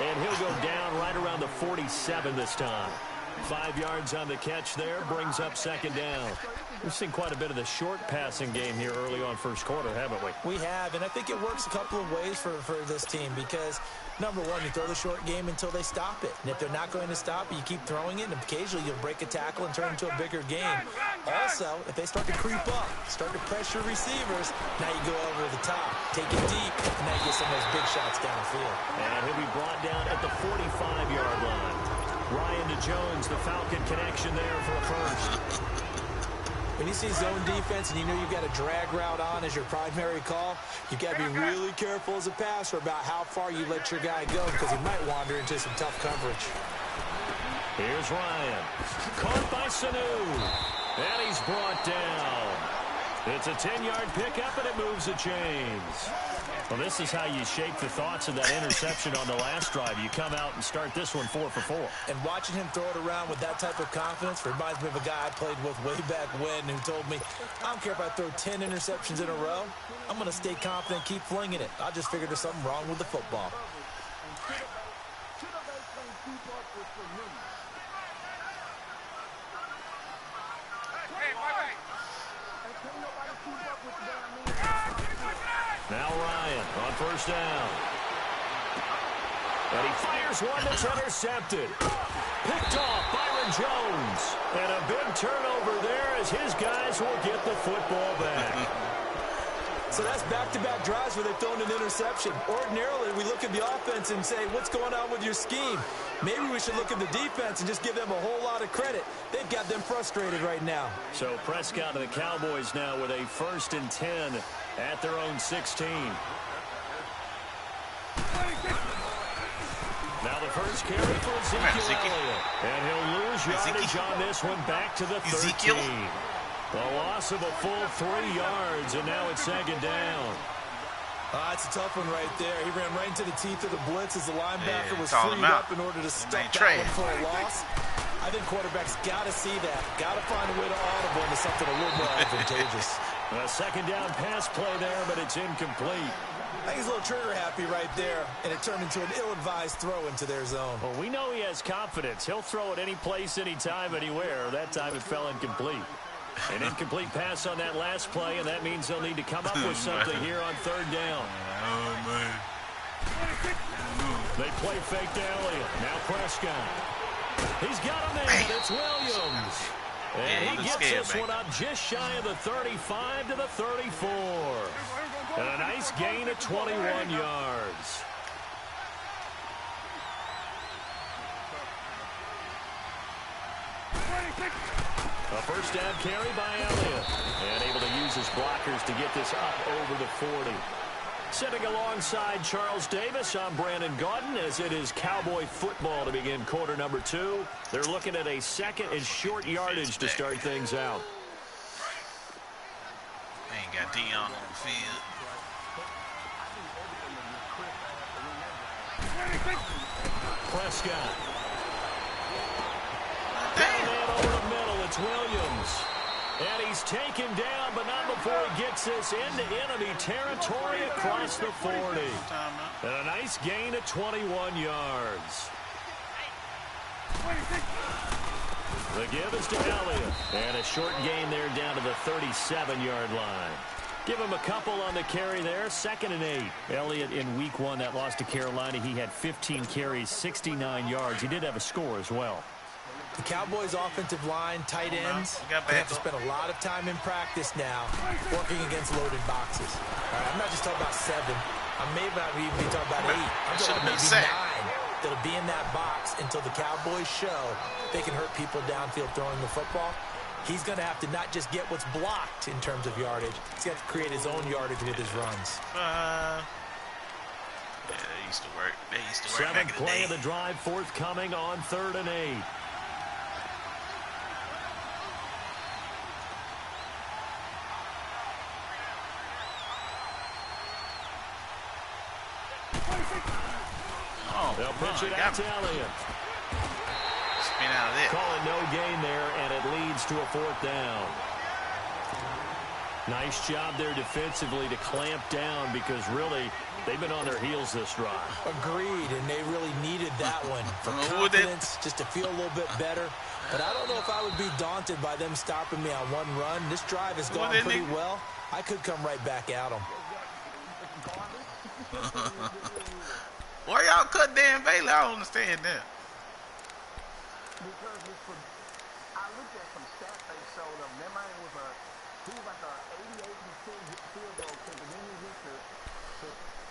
And he'll go down right around the 47 this time. 5 yards on the catch there, brings up second down. We've seen quite a bit of the short passing game here early on first quarter, haven't we? We have, and I think it works a couple of ways for this team because, number one, you throw the short game until they stop it. And if they're not going to stop it, you keep throwing it, and occasionally you'll break a tackle and turn it into a bigger game. Also, if they start to creep up, start to pressure receivers, now you go over the top, take it deep, and now you get some of those big shots downfield. And he'll be brought down at the 45-yard line. Ryan to Jones, the Falcon connection there for a first. When you see zone defense and you know you've got a drag route on as your primary call, you've got to be really careful as a passer about how far you let your guy go because he might wander into some tough coverage. Here's Ryan. Caught by Sanu. And he's brought down. It's a 10-yard pickup, and it moves the chains. Well, this is how you shape the thoughts of that interception on the last drive. You come out and start this one 4 for 4. And watching him throw it around with that type of confidence reminds me of a guy I played with way back when who told me, I don't care if I throw 10 interceptions in a row. I'm going to stay confident, keep flinging it. I just figured there's something wrong with the football. Now Ryan on first down. And he fires one that's intercepted. Picked off Byron Jones. And a big turnover there as his guys will get the football back. So that's back-to-back drives where they've thrown an interception. Ordinarily, we look at the offense and say, what's going on with your scheme? Maybe we should look at the defense and just give them a whole lot of credit. They've got them frustrated right now. So Prescott and the Cowboys now with a 1st and 10 at their own 16. Now the first carry for Ezekiel. And he'll lose yardage on this one back to the 13. A loss of a full 3 yards, and now it's second down. It's a tough one right there. He ran right into the teeth of the blitz as the linebacker was freed up in order to stop that one for a loss. I think quarterbacks got to see that. Got to find a way to audible into something a little more advantageous. A second down pass play there, but it's incomplete. I think he's a little trigger happy right there, and it turned into an ill-advised throw into their zone. Well, we know he has confidence. He'll throw it any place, anytime, anywhere. That time it fell incomplete. An incomplete pass on that last play, and that means they'll need to come up with something here on third down. They play fake to Elliott. Now Prescott. He's got him there. It's Williams. And he gets this one up just shy of the 35 to the 34. And a nice gain of 21 yards. A first down carry by Elliott. And able to use his blockers to get this up over the 40. Sitting alongside Charles Davis, I'm Brandon Gaudin as it is Cowboy football to begin quarter number 2. They're looking at a second and short yardage to start things out. They ain't got Dion on the field. Prescott. Down man over the middle, it's Williams. And he's taken down, but not before he gets this into enemy territory across the 40. And a nice gain of 21 yards. The give is to Elliott. And a short gain there down to the 37-yard line. Give him a couple on the carry there. 2nd and 8. Elliott in week 1 that lost to Carolina. He had 15 carries, 69 yards. He did have a score as well. The Cowboys' offensive line, tight ends, they have to spend a lot of time in practice now working against loaded boxes. All right, I'm not just talking about 7. I may not even be talking about 8. I'm talking about maybe 9 that'll be in that box until the Cowboys show they can hurt people downfield throwing the football. He's going to have to not just get what's blocked in terms of yardage. He's got to create his own yardage with his runs. Yeah, they used to work. They used to work. 7th play of the drive forthcoming on 3rd and 8. They'll pitch it out to Elliott. Spin out of it. Call it no gain there, and it leads to a 4th down. Nice job there defensively to clamp down because really They've been on their heels this drive. Agreed, and they really needed that one for confidence, just to feel a little bit better. But I don't know if I would be daunted by them stopping me on one run. This drive has gone pretty well. I could come right back at them. Why y'all cut Dan Bailey? I don't understand that. Because I looked at some stats they showed him. That man he was like a 88% field goal kicker. And then he hit to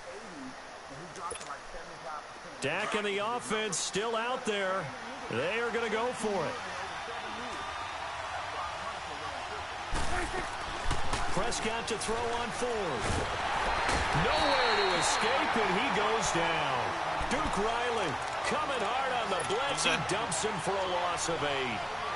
80, and he dropped to like 75%. Dak and the offense still out there. They are going to go for it. Prescott to throw on fourth. Nowhere to escape, and he goes down. Duke Riley coming hard on the blitz. He dumps him for a loss of 8.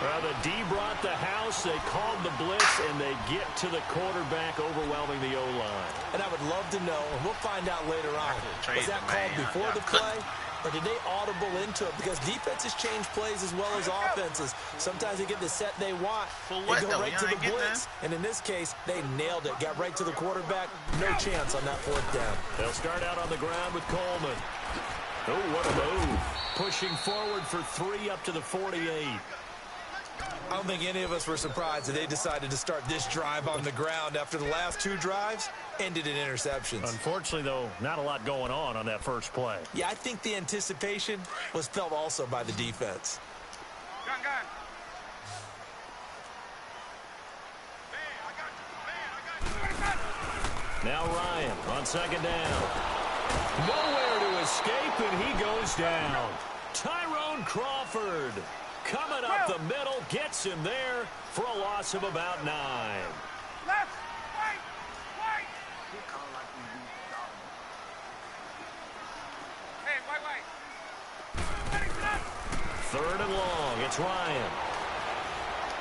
Well, the D brought the house. They called the blitz, and they get to the quarterback, overwhelming the O-line. And I would love to know, and we'll find out later on, was that called before the play? Or did they audible into it? Because defenses change plays as well as offenses. Sometimes they get the set they want and go right to the blitz. And in this case, they nailed it. Got right to the quarterback. No chance on that fourth down. They'll start out on the ground with Coleman. Oh, what a move. Pushing forward for 3 up to the 48. I don't think any of us were surprised that they decided to start this drive on the ground after the last 2 drives ended in interceptions. Unfortunately, though, not a lot going on that first play. Yeah, I think the anticipation was felt also by the defense. Gun. Now Ryan on second down. Nowhere to escape, and he goes down. Tyrone Crawford coming up the middle, gets him there for a loss of about 9. Left, right. Hey, white. 3rd and long. It's Ryan.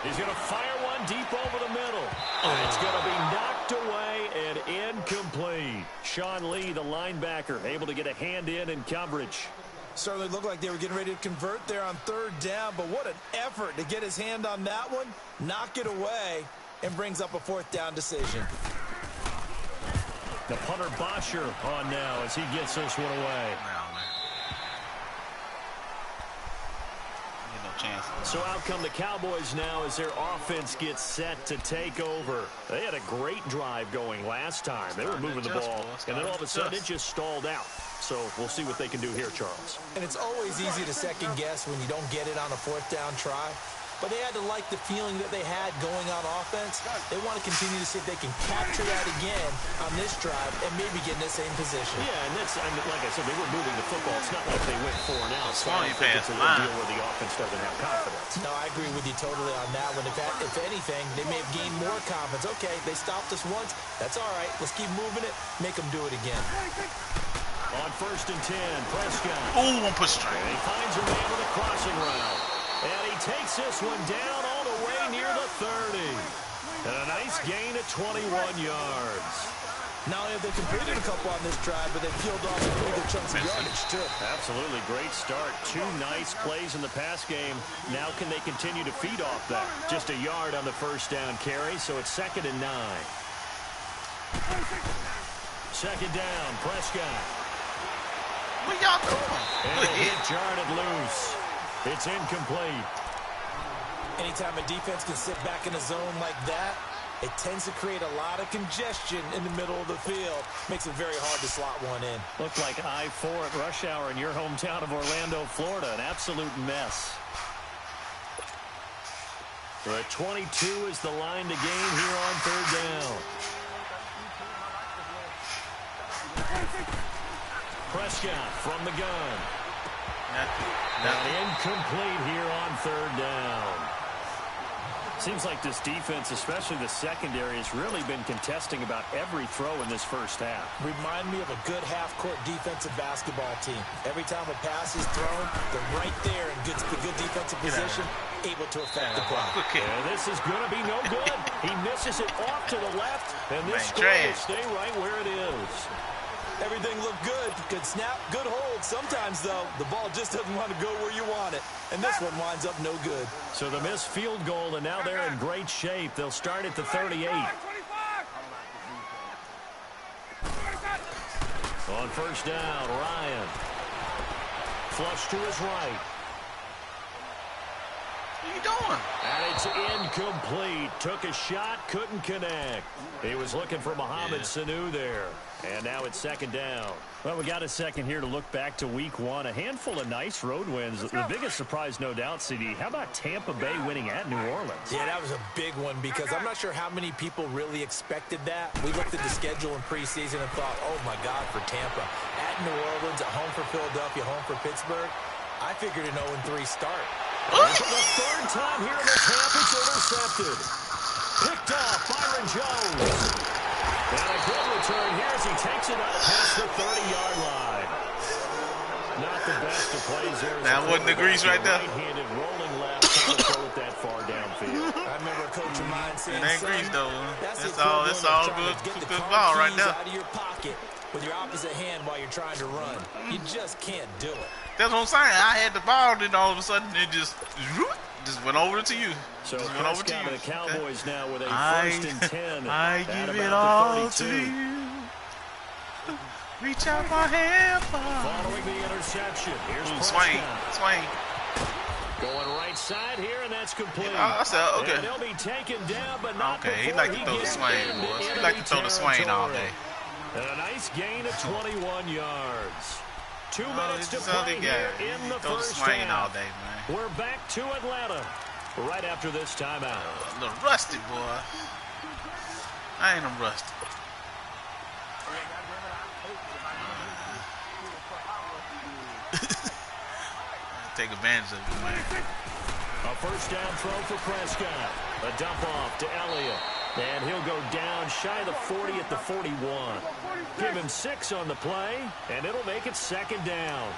He's going to fire one deep over the middle. And it's going to be knocked away and incomplete. Sean Lee, the linebacker, able to get a hand in coverage. Certainly looked like they were getting ready to convert there on 3rd down, but what an effort to get his hand on that one, knock it away, and brings up a 4th down decision. The punter Bosher on now as he gets this one away. So out come the Cowboys now as their offense gets set to take over. They had a great drive going last time. They were moving the ball, and then all of a sudden it just stalled out. So we'll see what they can do here, Charles. And it's always easy to second guess when you don't get it on a 4th down try. But they had to like the feeling that they had going on offense. They want to continue to see if they can capture that again on this drive and maybe get in the same position. Yeah, and that's, like I said, they were moving the football. It's not like they went 4 and out. So I don't think it's a deal where the offense doesn't have confidence. No, I agree with you totally on that one. If anything, they may have gained more confidence. Okay, they stopped us once. That's all right. Let's keep moving it. Make them do it again. On 1st and 10, Prescott. Ooh, one push straight. He finds a man with a crossing route. And he takes this one down all the way near the 30. And a nice gain at 21 yards. Not only have they completed a couple on this drive, but they've peeled off some pretty good chunks of yardage, too. Absolutely. Great start. 2 nice plays in the pass game. Now can they continue to feed off that? Just a yard on the 1st down carry, so it's 2nd and 9. 2nd down, Prescott. What y'all doing? And a hit jarred loose. It's incomplete. Anytime a defense can sit back in a zone like that, it tends to create a lot of congestion in the middle of the field. Makes it very hard to slot one in. Looked like I-4 at rush hour in your hometown of Orlando, Florida. An absolute mess. The 22 is the line to gain here on 3rd down. Prescott from the gun. Not incomplete here on 3rd down. Seems like this defense, especially the secondary, has really been contesting about every throw in this first half. Remind me of a good half-court defensive basketball team. Every time a pass is thrown, they're right there in good defensive position, able to affect the play. And this is going to be no good. He misses it off to the left, and this score will stay right where it is. Everything looked good. Good snap, good hold. Sometimes, though, the ball just doesn't want to go where you want it. And this one winds up no good. So the missed field goal, and now they're in great shape. They'll start at the 38. On first down, Ryan. Flush to his right. What are you doing? And it's incomplete. Took a shot, couldn't connect. He was looking for Mohamed Sanu there. And now it's second down. Well, we got a second here to look back to week 1. A handful of nice road wins. The biggest surprise, no doubt, CD. How about Tampa Bay winning at New Orleans? Yeah, that was a big one because I'm not sure how many people really expected that. We looked at the schedule in preseason and thought, oh, my God, for Tampa. At New Orleans, at home for Philadelphia, home for Pittsburgh. I figured an 0-3 start. For the third time here in this half, it's intercepted. Picked off Byron Jones. And a good return here as he takes it up past the 30-yard line. Not the best of plays there. That wasn't the grease right there. Right-handed rolling left, trying to throw it that far downfield. I remember a coach of mine saying, it ain't grease though. That's all good ball right there. Out of your pocket with your opposite hand while you're trying to run. You just can't do it. That's what I'm saying. I had the ball, then all of a sudden it just went over to you. So went over to you. The Cowboys now with a first and 10. I give it all to you. Reach out my hand. Following the interception. Here's Swain. Going right side here, and that's complete. I said, okay. And he'll be taken down, but not okay, he like to throw the Swain, boys. He like to throw the Swain all day. And a nice gain of 21 yards. 2 minutes to play here in the first half. All day, man. We're back to Atlanta right after this timeout. A little rusty, boy. I ain't rusty. Take advantage of it, man. A first down throw for Prescott. A dump off to Elliott. And he'll go down shy of the 40 at the 41. Give him 6 on the play, and it'll make it second down.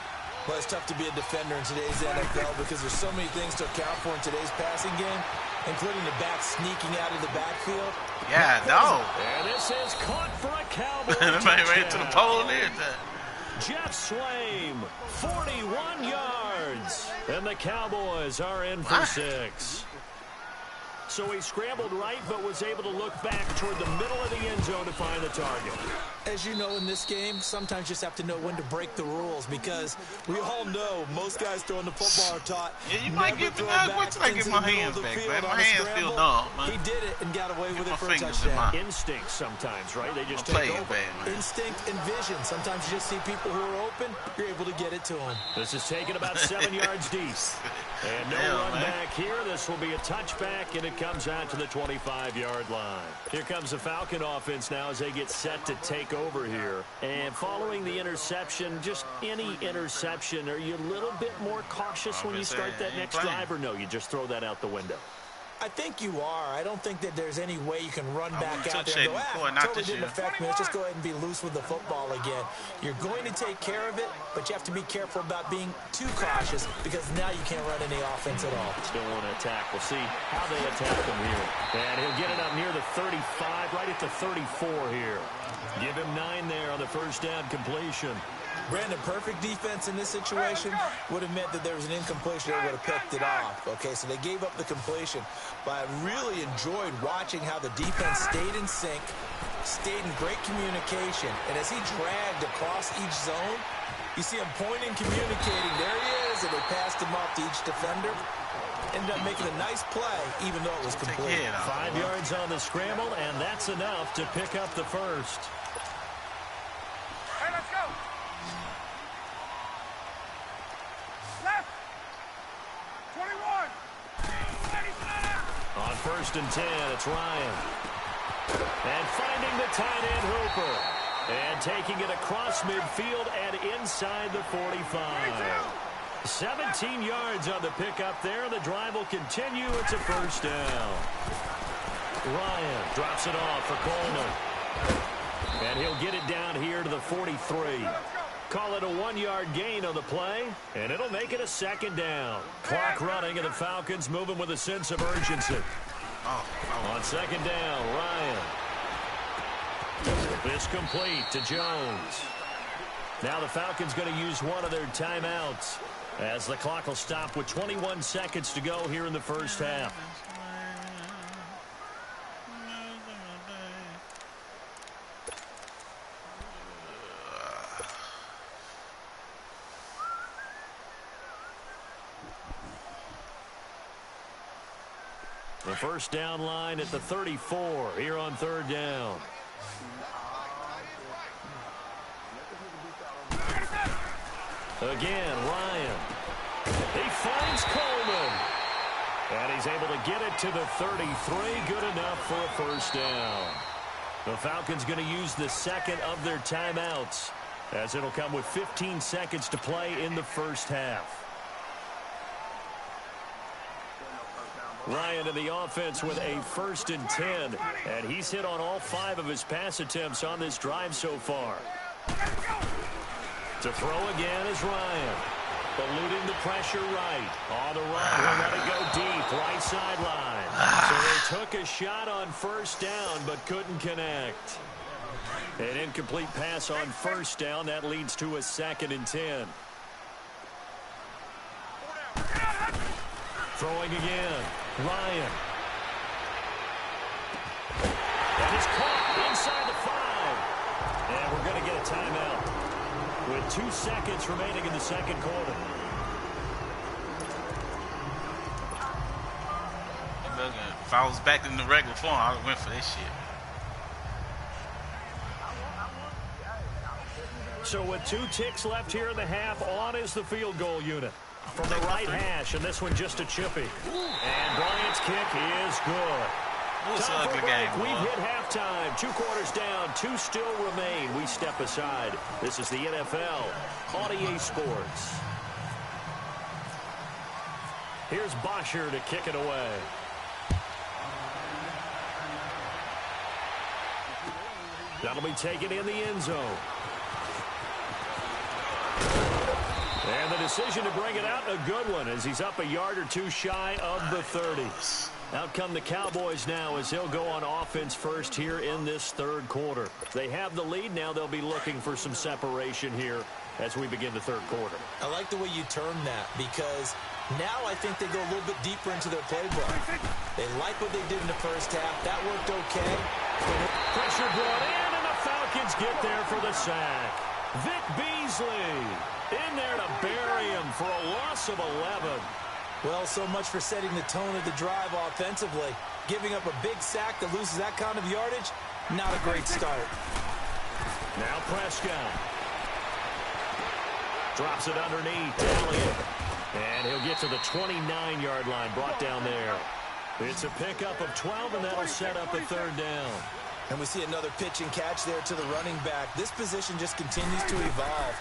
Well, it's tough to be a defender in today's NFL because there's so many things to account for in today's passing game, including the back sneaking out of the backfield. Yeah, no. And this is caught for a Cowboy Everybody ran to the pole there. Jeff Swaim, 41 yards. And the Cowboys are in for 6. So he scrambled right, but was able to look back toward the middle of the end zone to find the target. As you know, in this game, sometimes you just have to know when to break the rules because we all know most guys throwing the football are taught. Yeah, you might get the wait till I get my hands back, man. My hands feel numb, man. He did it and got away with it for a touchdown. touchdown. Instinct sometimes, right? They just take over. Instinct and vision. Sometimes you just see people who are open, you're able to get it to them. This is taken about 7 yards deep. And no run back here. This will be a touchback, and it comes out to the 25-yard line. Here comes the Falcon offense now as they get set to take over here. And following the interception, just any interception, are you a little bit more cautious when you start that next drive, or no, you just throw that out the window? I think you are. I don't think that there's any way you can run back out there and go, totally didn't affect me. Let's just go ahead and be loose with the football again. You're going to take care of it, but you have to be careful about being too cautious because now you can't run any offense at all. Still want to attack. We'll see how they attack him here. And he'll get it up near the 35, right at the 34 here. Give him 9 there on the first down completion. Brandon, perfect defense in this situation would have meant that there was an incompletion. They would have picked it off. Okay, so they gave up the completion. But I really enjoyed watching how the defense stayed in sync, stayed in great communication. And as he dragged across each zone, you see him pointing, communicating. There he is, and they passed him off to each defender. Ended up making a nice play, even though it was complete. 5 yards on the scramble, and that's enough to pick up the first. Hey, let's go. Left. 21. On first and 10, it's Ryan. And finding the tight end Hooper. And taking it across midfield and inside the 45. 17 yards on the pickup there. The drive will continue. It's a first down. Ryan drops it off for Coleman. And he'll get it down here to the 43. Call it a 1-yard gain on the play, and it'll make it a second down. Clock running, and the Falcons moving with a sense of urgency. On second down, Ryan. This complete to Jones. Now the Falcons going to use one of their timeouts as the clock will stop with 21 seconds to go here in the first half. The first down line at the 34 here on third down. Again, Ryan. He finds Coleman. And he's able to get it to the 33. Good enough for a first down. The Falcons going to use the second of their timeouts, as it'll come with 15 seconds to play in the first half. Ryan in the offense with a 1st and 10, and he's hit on all 5 of his pass attempts on this drive so far. To throw again is Ryan, eluding the pressure right. On the run, he'll let it go deep, right sideline. So they took a shot on first down, but couldn't connect. An incomplete pass on first down. That leads to a 2nd and 10. Throwing again. Ryan. That is caught inside the 5. And we're going to get a timeout with 2 seconds remaining in the second quarter. If I was back in the regular form, I would have went for this shit. So with 2 ticks left here in the half, on is the field goal unit. From the right hash, and this one just a chippy. And Bryant's kick is good. It's an ugly game, boy. We've hit halftime. 2 quarters down, 2 still remain. We step aside. This is the NFL on EA Sports. Here's Bosher to kick it away. That'll be taken in the end zone. And the decision to bring it out, a good one, as he's up a yard or 2 shy of the 30. Out come the Cowboys now as he'll go on offense first here in this third quarter. They have the lead. Now they'll be looking for some separation here as we begin the third quarter. I like the way you term that, because now I think they go a little bit deeper into their playbook. They like what they did in the first half. That worked okay. Pressure brought in, and the Falcons get there for the sack. Vic Beasley in there to bury him for a loss of 11. Well, so much for setting the tone of the drive offensively. Giving up a big sack that loses that kind of yardage, not a great start. Now Prescott. Drops it underneath. Elliott. And he'll get to the 29-yard line, brought down there. It's a pickup of 12, and that'll set up a third down. And we see another pitch and catch there to the running back. This position just continues to evolve.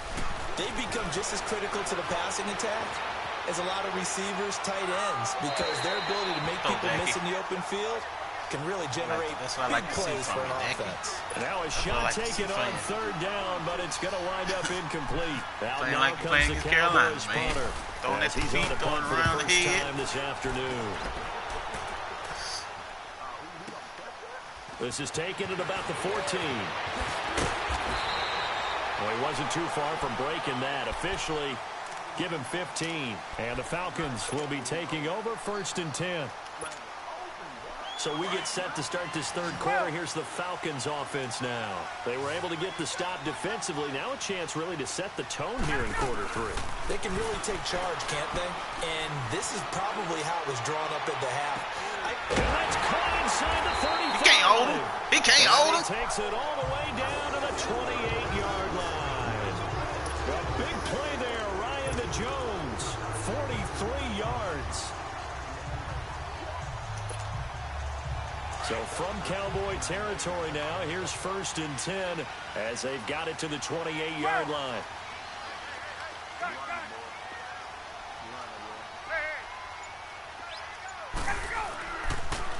They become just as critical to the passing attack as a lot of receivers, tight ends, because their ability to make people miss in the open field can really generate big plays for an offense. Now a shot taken on third down, but it's going to wind up incomplete. Out now comes the Cowboys punter, as he's on the punt for the first time this afternoon. This is taken at about the 14. Well, he wasn't too far from breaking that. Officially, give him 15. And the Falcons will be taking over 1st and 10. So we get set to start this third quarter. Here's the Falcons offense now. They were able to get the stop defensively. Now a chance really to set the tone here in quarter 3. They can really take charge, can't they? And this is probably how it was drawn up at the half. And that's caught inside the 35. He can't hold him. He can't hold him. He takes it all the way down to the 28-yard line. A big play there, Ryan to Jones. 43 yards. So from Cowboy territory now, here's 1st and 10 as they've got it to the 28-yard line.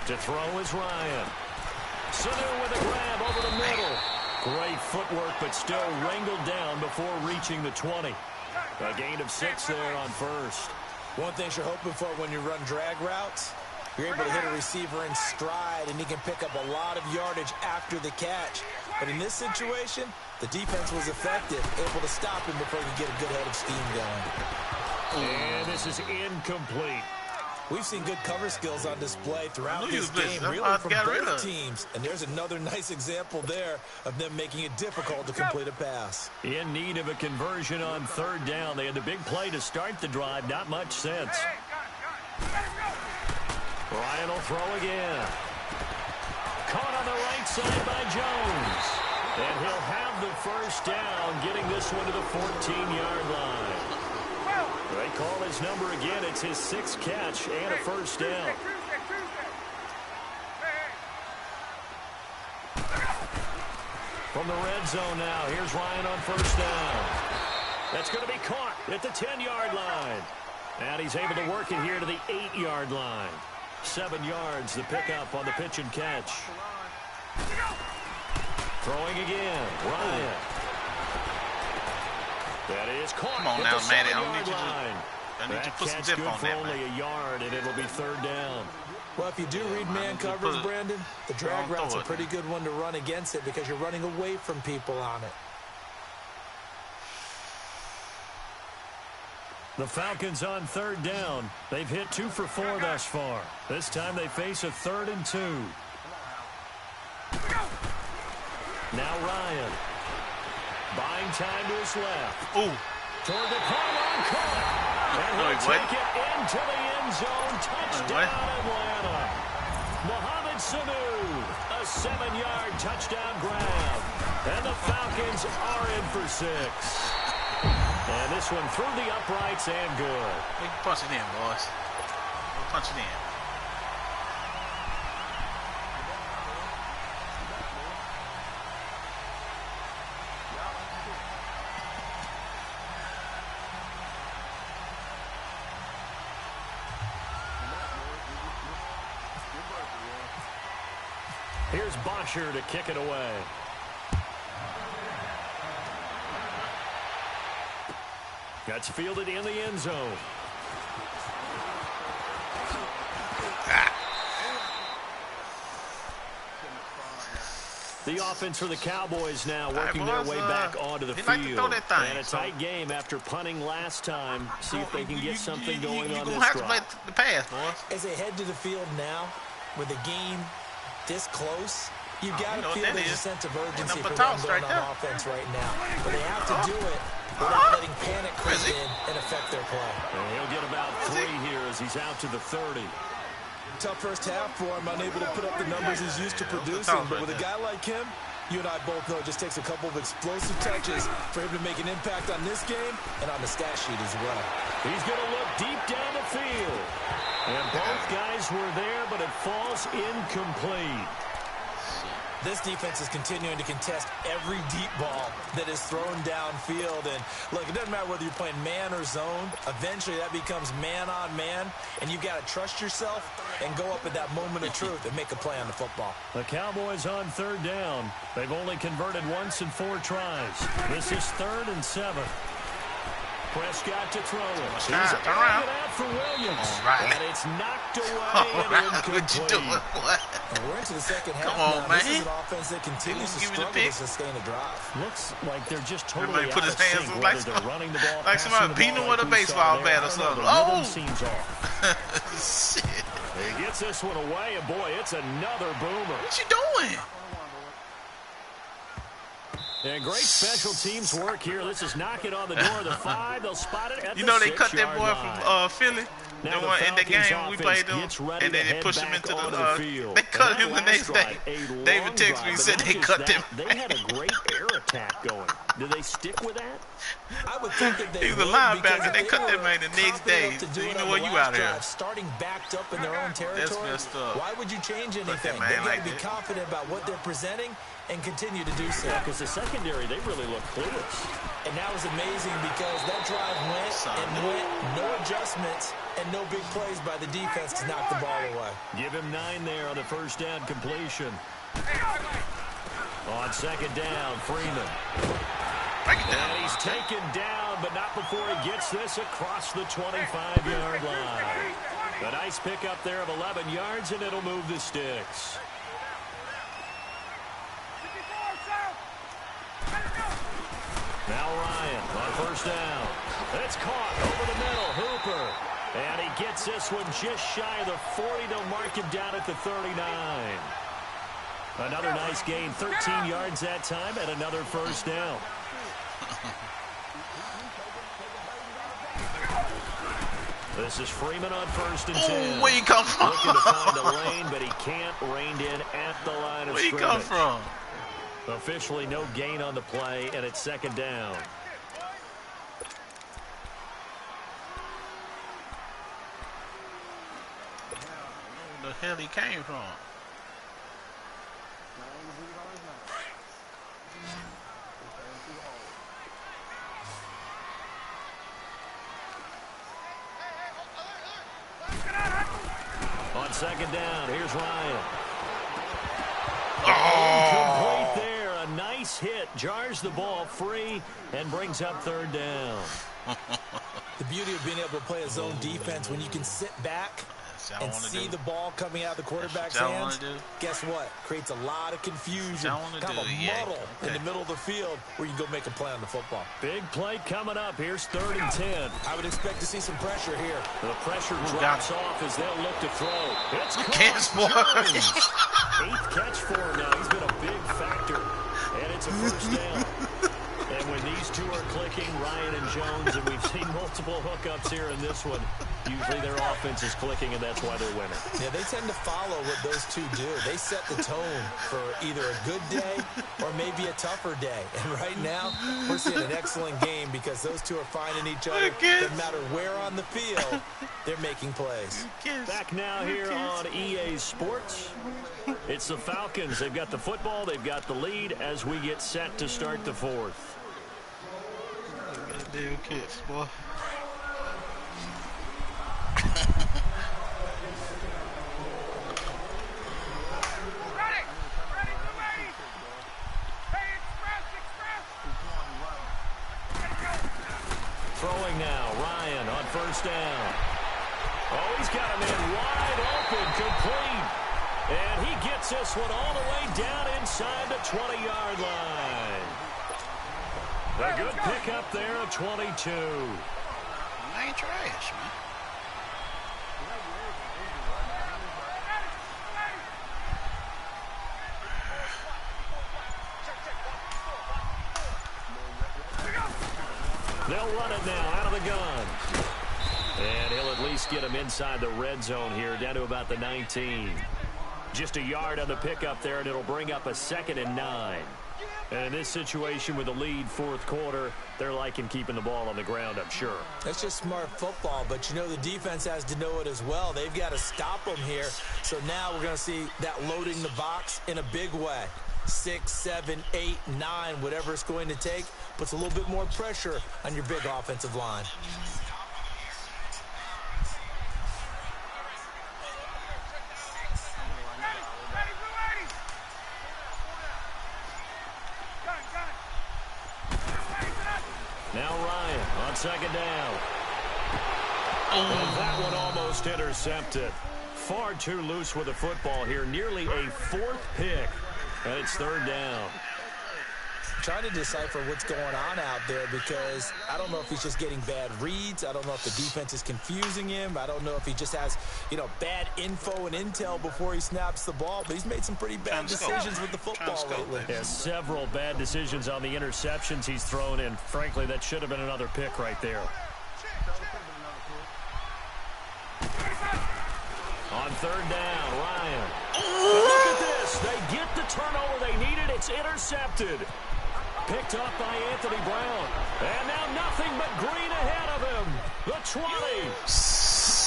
To throw is Ryan. Sanu with a grab over the middle. Great footwork, but still wrangled down before reaching the 20. A gain of 6 there on first. One thing you're hoping for when you run drag routes, you're able to hit a receiver in stride, and he can pick up a lot of yardage after the catch. But in this situation, the defense was effective, able to stop him before he could get a good head of steam going. And this is incomplete. We've seen good cover skills on display throughout this game, really from both teams. And there's another nice example there of them making it difficult to complete a pass. In need of a conversion on third down. They had the big play to start the drive. Not much sense. Ryan will throw again. Caught on the right side by Jones. And he'll have the first down, getting this one to the 14-yard line. They call his number again. It's his 6th catch and a first down. From the red zone now, here's Ryan on first down. That's going to be caught at the 10-yard line. And he's able to work it here to the 8-yard line. 7 yards, the pickup on the pitch and catch. Throwing again, Ryan. That is caught. Come on now, man. I need you to put some zip on for that, only man. a yard, and it'll be 3rd down. Well, if you do read man coverage, Brandon, the drag route's a pretty good one to run against it because you're running away from people on it. The Falcons on 3rd down. They've hit 2 for 4 thus far. This time they face a 3rd and 2. Now Ryan. Buying time to his left. Ooh. Toward the pylon, caught. And he'll take it into the end zone. Touchdown, Atlanta. Mohamed Sanu, a 7-yard touchdown grab. And the Falcons are in for 6. And this one through the uprights and good. We can punch it in, boys. We'll punch it in. Here's Bosher to kick it away. That's fielded in the end zone. The offense for the Cowboys now working their way back onto the field. And a tight game after punting last time. See if they can get something going on this drive. You're going to have to play the pass, boys. As they head to the field now, with the game this close, you've got to feel there's a sense of urgency for them going on offense right now. But they have to do it without letting panic creep in and affect their play. And he'll get about 3 here as he's out to the 30. Tough first half for him, unable to put up the numbers he's used to producing. But with a guy like him, you and I both know it just takes a couple of explosive touches for him to make an impact on this game and on the stat sheet as well. He's going to look deep down the field. And both guys were there, but it falls incomplete. This defense is continuing to contest every deep ball that is thrown downfield. And, look, it doesn't matter whether you're playing man or zone. Eventually, that becomes man-on-man, and you've got to trust yourself and go up at that moment of truth and make a play on the football. The Cowboys on 3rd down. They've only converted once in 4 tries. This is 3rd and 7. Prescott to throw it. He's out for Williams. Right. And it's knocked away and incomplete. What you doing, boy? We're into the second half. Come on, now. man. This is an offense that continues to struggle to sustain a drive. Looks like they're just totally put his hands sync, like they're running the ball, like somebody beating him with a baseball bat or something. Oh! Seems off. Shit. He gets this one away, and boy, it's another boomer. What you doing? And great special teams work here. This is knocking on the door of the 5. They'll spot it at the 6-yard line. They cut that boy from Philly. Now the one in the game we played them, and then they pushed him into the field. They cut him the next day. David texted me and said they cut them. They had a great air attack going. Do they stick with that? I would think that they He was a linebacker. They cut that man the next day. You know what? You out here. Starting backed up in their own territory. That's messed up. Why would you change anything? They got to be confident about what they're presenting and continue to do so. Because the secondary, they really look clueless. And that was amazing because that drive went, no adjustments, and no big plays by the defense to knock the ball away. Give him 9 there on the first down completion. On 2nd down, Freeman. And he's taken down, but not before he gets this across the 25-yard line. A nice pickup there of 11 yards, and it'll move the sticks. Now Ryan on first down. It's caught over the middle. Hooper. And he gets this one just shy of the 40. They'll mark him down at the 39. Another nice gain. 13 yards that time and another first down. This is Freeman on 1st and 10. Where you come from? Looking to find a lane, but he can't. Reined in at the line of scrimmage. Where you come from? Officially no gain on the play, and it's 2nd down. Where the hell he came from? On 2nd down, here's Ryan. Oh! Complete there. A nice hit. Jars the ball free and brings up 3rd down. The beauty of being able to play a zone defense when you can sit back and see the ball coming out of the quarterback's hands. Guess what? Creates a lot of confusion, kind of a muddle in the middle of the field where you can go make a play on the football. Big play coming up. Here's 3rd and 10. I would expect to see some pressure here. The pressure drops off as they'll look to throw. It's caught. 8th catch for him now. He's been a big factor. And it's a 1st down. And when these two are clicking, Ryan and Jones, and we've seen multiple hookups here in this one, usually their offense is clicking, and that's why they're winning. Yeah, they tend to follow what those two do. They set the tone for either a good day or maybe a tougher day. And right now, we're seeing an excellent game because those two are finding each other. No matter where on the field, they're making plays. Back now here on EA Sports. It's the Falcons. They've got the football. They've got the lead as we get set to start the 4th. Damn kids, boy. Throwing now, Ryan on 1st down. Oh, he's got him in wide open, complete. And he gets this one all the way down inside the 20-yard line. A good pickup there at 22. I ain't trash, man. They'll run it now out of the gun. And he'll at least get him inside the red zone here, down to about the 19. Just a yard on the pickup there, and it'll bring up a 2nd and 9. And in this situation with the lead 4th quarter, they're liking keeping the ball on the ground, I'm sure. That's just smart football, but you know the defense has to know it as well. They've got to stop them here. So now we're going to see that loading the box in a big way. 6, 7, 8, 9, whatever it's going to take, puts a little bit more pressure on your big offensive line. Now Ryan on 2nd down. And that one almost intercepted. Far too loose with the football here. Nearly a 4th pick. And it's 3rd down. Trying to decipher what's going on out there because I don't know if he's just getting bad reads. I don't know if the defense is confusing him. I don't know if he just has, bad info and intel before he snaps the ball. But he's made some pretty bad decisions with the football lately. Yeah, several bad decisions on the interceptions he's thrown, and frankly, that should have been another pick right there. On 3rd down, Ryan. Look at this. They get the turnover they needed. It's intercepted. Picked up by Anthony Brown. And now nothing but green ahead of him. The 20.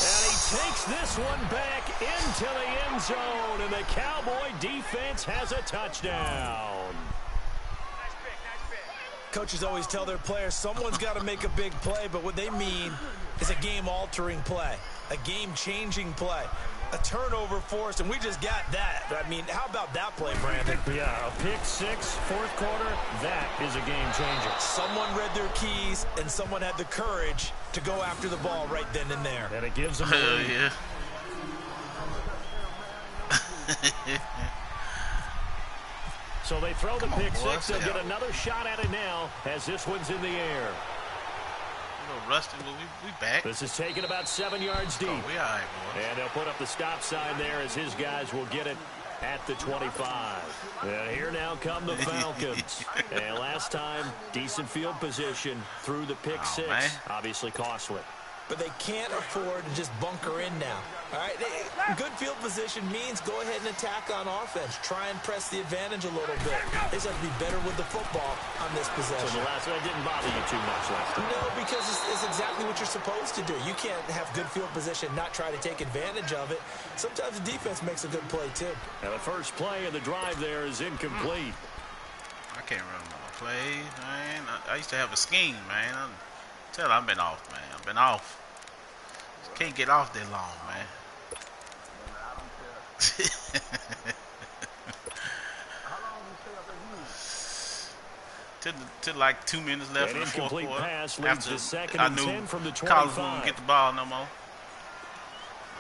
And he takes this one back into the end zone. And the Cowboy defense has a touchdown. Coaches always tell their players someone's got to make a big play, but what they mean is a game-altering play, a game-changing play, a turnover forced, and we just got that. I mean, how about that play, Brandon? Yeah, a pick 6, 4th quarter, that is a game changer. Someone read their keys, and someone had the courage to go after the ball right then and there. And it gives them a lead. Yeah. So they throw the pick 6. They'll get another shot at it now as this one's in the air. Rusty, we back. This is taken about 7 yards deep. Oh, we all right, boys. And they'll put up the stop sign there as his guys will get it at the 25. And here now come the Falcons. And last time, decent field position through the pick 6. Man. Obviously costly. but they can't afford to just bunker in now. All right, good field position means go ahead and attack on offense. Try and press the advantage a little bit. They just have to be better with the football on this possession. So the last one didn't bother you too much last time? No, because it's exactly what you're supposed to do. You can't have good field position, not try to take advantage of it. Sometimes the defense makes a good play, too. Now the first play of the drive there is incomplete. I can't remember my plays, man. I used to have a scheme, man. I've been off, man. I've been off. Can't get off that long, man. Till like 2 minutes left in the fourth quarter. Pass leads to second I and knew 10 from the 25. Collins wouldn't get the ball no more.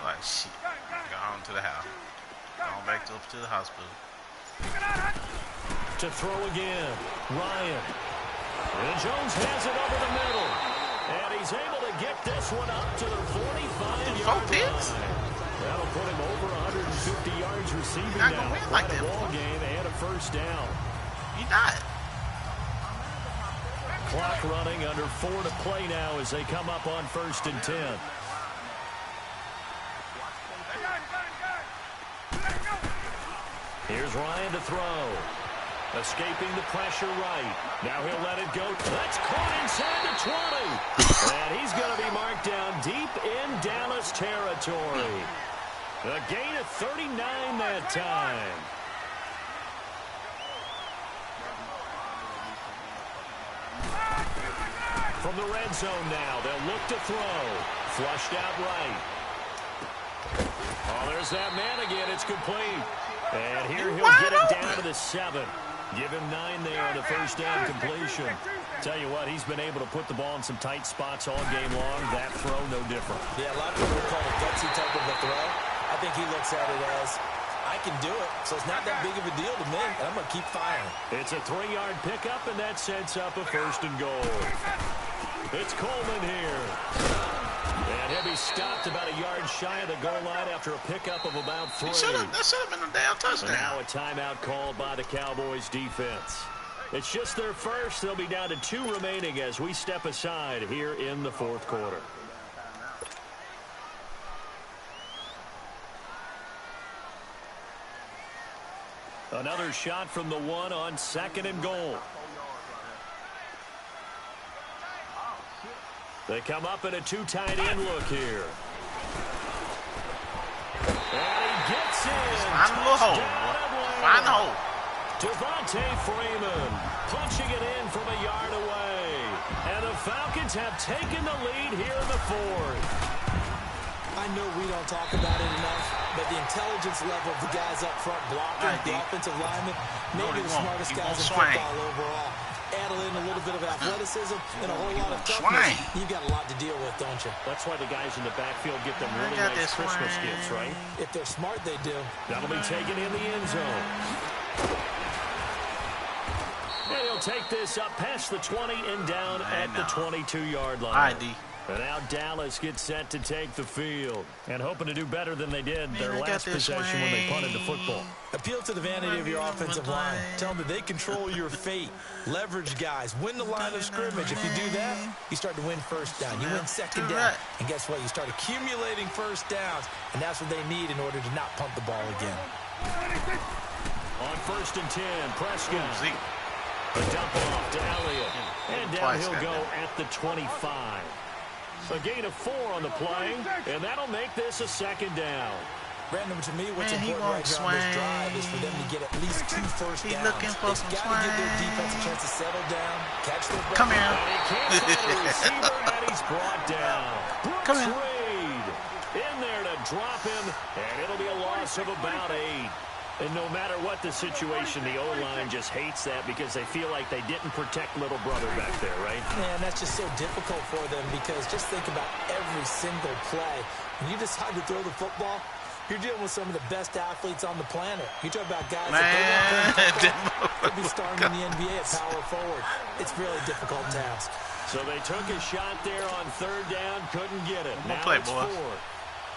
Like shit, gone to the house, gone back up to the hospital. To throw again, Ryan. And Jones has it over the middle, and he's able to get this one up to the 45-yard line. That'll put him over 150 yards receiving now. Like a ball game and a first down. You not. Clock running, under 4 to play now as they come up on 1st and 10. Here's Ryan to throw. Escaping the pressure right. Now he'll let it go. That's caught inside the 20. And he's going to be marked down deep in Dallas territory. A gain of 39 that time. From the red zone now, they'll look to throw. Flushed out right. Oh, there's that man again. It's complete. And here he'll get it down to the 7. Give him 9 there on the first down completion. Tell you what, he's been able to put the ball in some tight spots all game long. That throw, no different. Yeah, a lot of people call it gutsy type of a throw. I think he looks at it as, I can do it, so it's not that big of a deal to me, and I'm going to keep firing. It's a 3-yard pickup, and that sets up a 1st and goal. It's Coleman here. And he'll be stopped about a yard shy of the goal line after a pickup of about 3. That should have been a damn touchdown. And now a timeout called by the Cowboys defense. It's just their first. They'll be down to 2 remaining as we step aside here in the 4th quarter. Another shot from the 1 on 2nd and goal. They come up in a 2 tight end look here. And he gets in. Find a little hole. Find a hole. Devontae Freeman punching it in from a yard away. And the Falcons have taken the lead here in the 4th. I know we don't talk about it enough, but the intelligence level of the guys up front blocking, the offensive linemen, maybe the smartest guys in football overall. Add in a little bit of athleticism and a whole lot of toughness. You've got a lot to deal with, don't you? That's why the guys in the backfield get them really nice Christmas gifts, right? If they're smart, they do. That'll be taken in the end zone. And he'll take this up past the 20 and down at the 22-yard line. And now Dallas gets set to take the field. And hoping to do better than they did their last possession when they punted the football. Appeal to the vanity of your offensive line. Tell them that they control your fate. Leverage guys. Win the line of scrimmage. If you do that, you start to win first down. You win second down. And guess what? You start accumulating first downs. And that's what they need in order to not punt the ball again. On 1st and 10, Prescott. A dump off to Elliott. And down he'll go at the 25. A gain of 4 on the play, and that'll make this a 2nd down. Brandon, to me, what's important right here on this drive is for them to get at least 2 first downs. It's got to give their defense a chance to settle down, catch their breath. Come here. And he can't find the receiver, and he's brought down. Brooks Reed in there to drop him, and it'll be a loss of about 8. And no matter what the situation, the O-line just hates that because they feel like they didn't protect little brother back there, right? Man, that's just so difficult for them because just think about every single play. When you decide to throw the football, you're dealing with some of the best athletes on the planet. You talk about guys that could be starting in the NBA at power forward. It's a really difficult task. So they took a shot there on 3rd down, couldn't get it. Now play, it's 4th.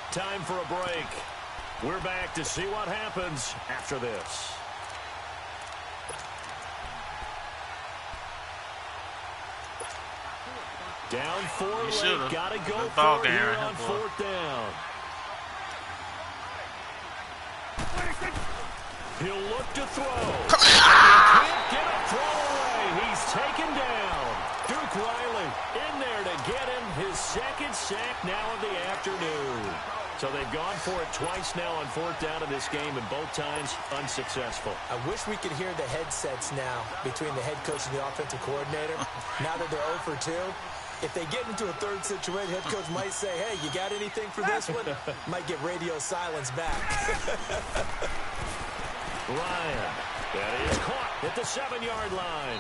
Time for a break. We're back to see what happens after this. Down 4 late. Got to go ball for it game here right on here, boy. 4th down. He'll look to throw. Can't get a throw away. He's taken down. Duke Riley in there to get him his second sack now of the afternoon. So they've gone for it twice now on 4th down in this game, and both times unsuccessful. I wish we could hear the headsets now between the head coach and the offensive coordinator. Now that they're 0 for 2, if they get into a third situation, head coach might say, hey, you got anything for this one? Might get radio silence back. Ryan, that is caught at the 7-yard line.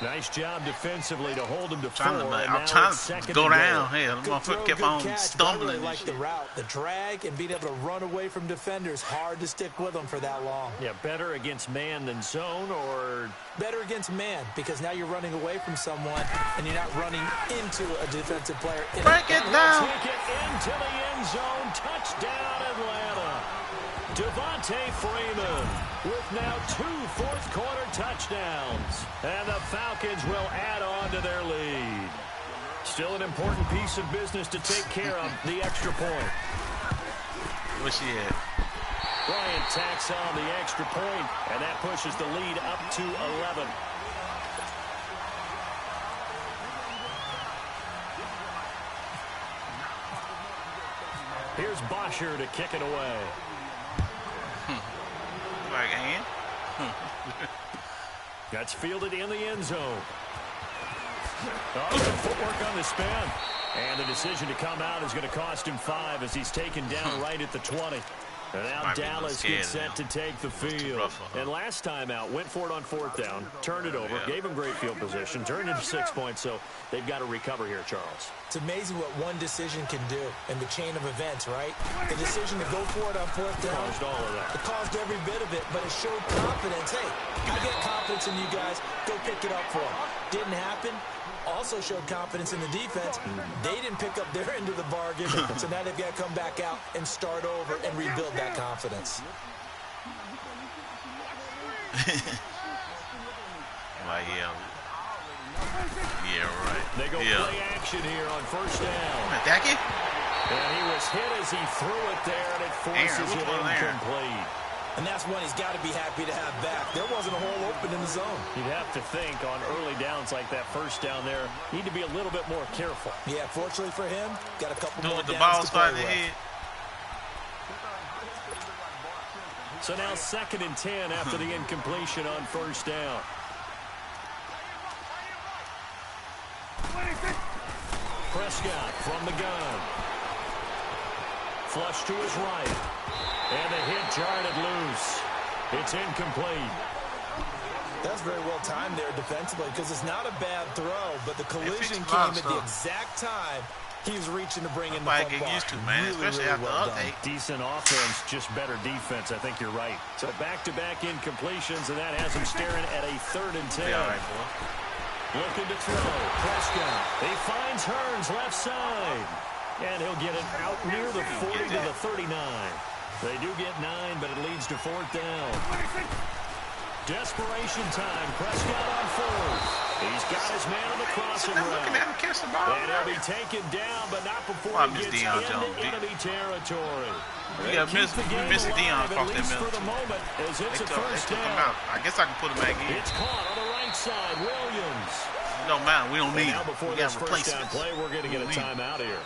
Nice job defensively to hold him to 4. I'm trying to go down. Hey, the motherfucker kept on stumbling. I really like the route, the drag, and being able to run away from defenders. Hard to stick with them for that long. Yeah, better against man than zone, or better against man, because now you're running away from someone and you're not running into a defensive player. Break it down. Take it into the end zone. Touchdown, Atlanta. Devontae Freeman with now 2 fourth-quarter touchdowns. And the Falcons will add on to their lead. Still an important piece of business to take care of, the extra point. What's she at? Bryant tacks on the extra point, and that pushes the lead up to 11. Here's Bosher to kick it away. That's fielded in the end zone. Oh, good footwork on the spin. And the decision to come out is going to cost him 5 as he's taken down right at the 20. And now Dallas gets set to take the field. And last time out, went for it on 4th down, turned it over, gave him great field position, turned into 6 points, so they've got to recover here, Charles. It's amazing what one decision can do in the chain of events, right? The decision to go for it on 4th down. Caused all of that. It caused every bit of it, but it showed confidence. Hey, I get confidence in you guys. Go pick it up for them. Didn't happen. Also showed confidence in the defense. They didn't pick up their end of the bargain, so now they've got to come back out and start over and rebuild that confidence. Yeah, right. They go play action here on 1st down. Dacky? And he was hit as he threw it there, and it forces it incomplete. And that's one he's got to be happy to have back. There wasn't a hole open in the zone. You'd have to think on early downs like that 1st down there, need to be a little bit more careful. Yeah, fortunately for him, got a couple more the downs ball to play with. hit. So now 2nd and 10 after the incompletion on 1st down. Prescott from the gun. Flush to his right. And the hit jarred it loose. It's incomplete. That's very well timed there defensively because it's not a bad throw, but the collision came at the exact time he was reaching to bring in the football. Get used to, man, especially after well update. Decent offense, just better defense. I think you're right. So back-to-back incompletions, and that has him staring at a 3rd and 10. All right, boy. Looking to throw. Prescott. He finds Hearns left side. And he'll get it out near the 40 to the 39. They do get 9, but it leads to 4th down. Desperation time. Prescott on 4th. He's got his man on the crossing route. And he'll be taken down, but not before he gets into enemy territory. Yeah, Mr. Dion across that middle. For the moment, as it's a 1st down. I guess I can put him back in. It's caught on the right side. Williams. It don't matter. We don't need him. Now before We this got 1st down replacements. play, we're going to get a timeout here.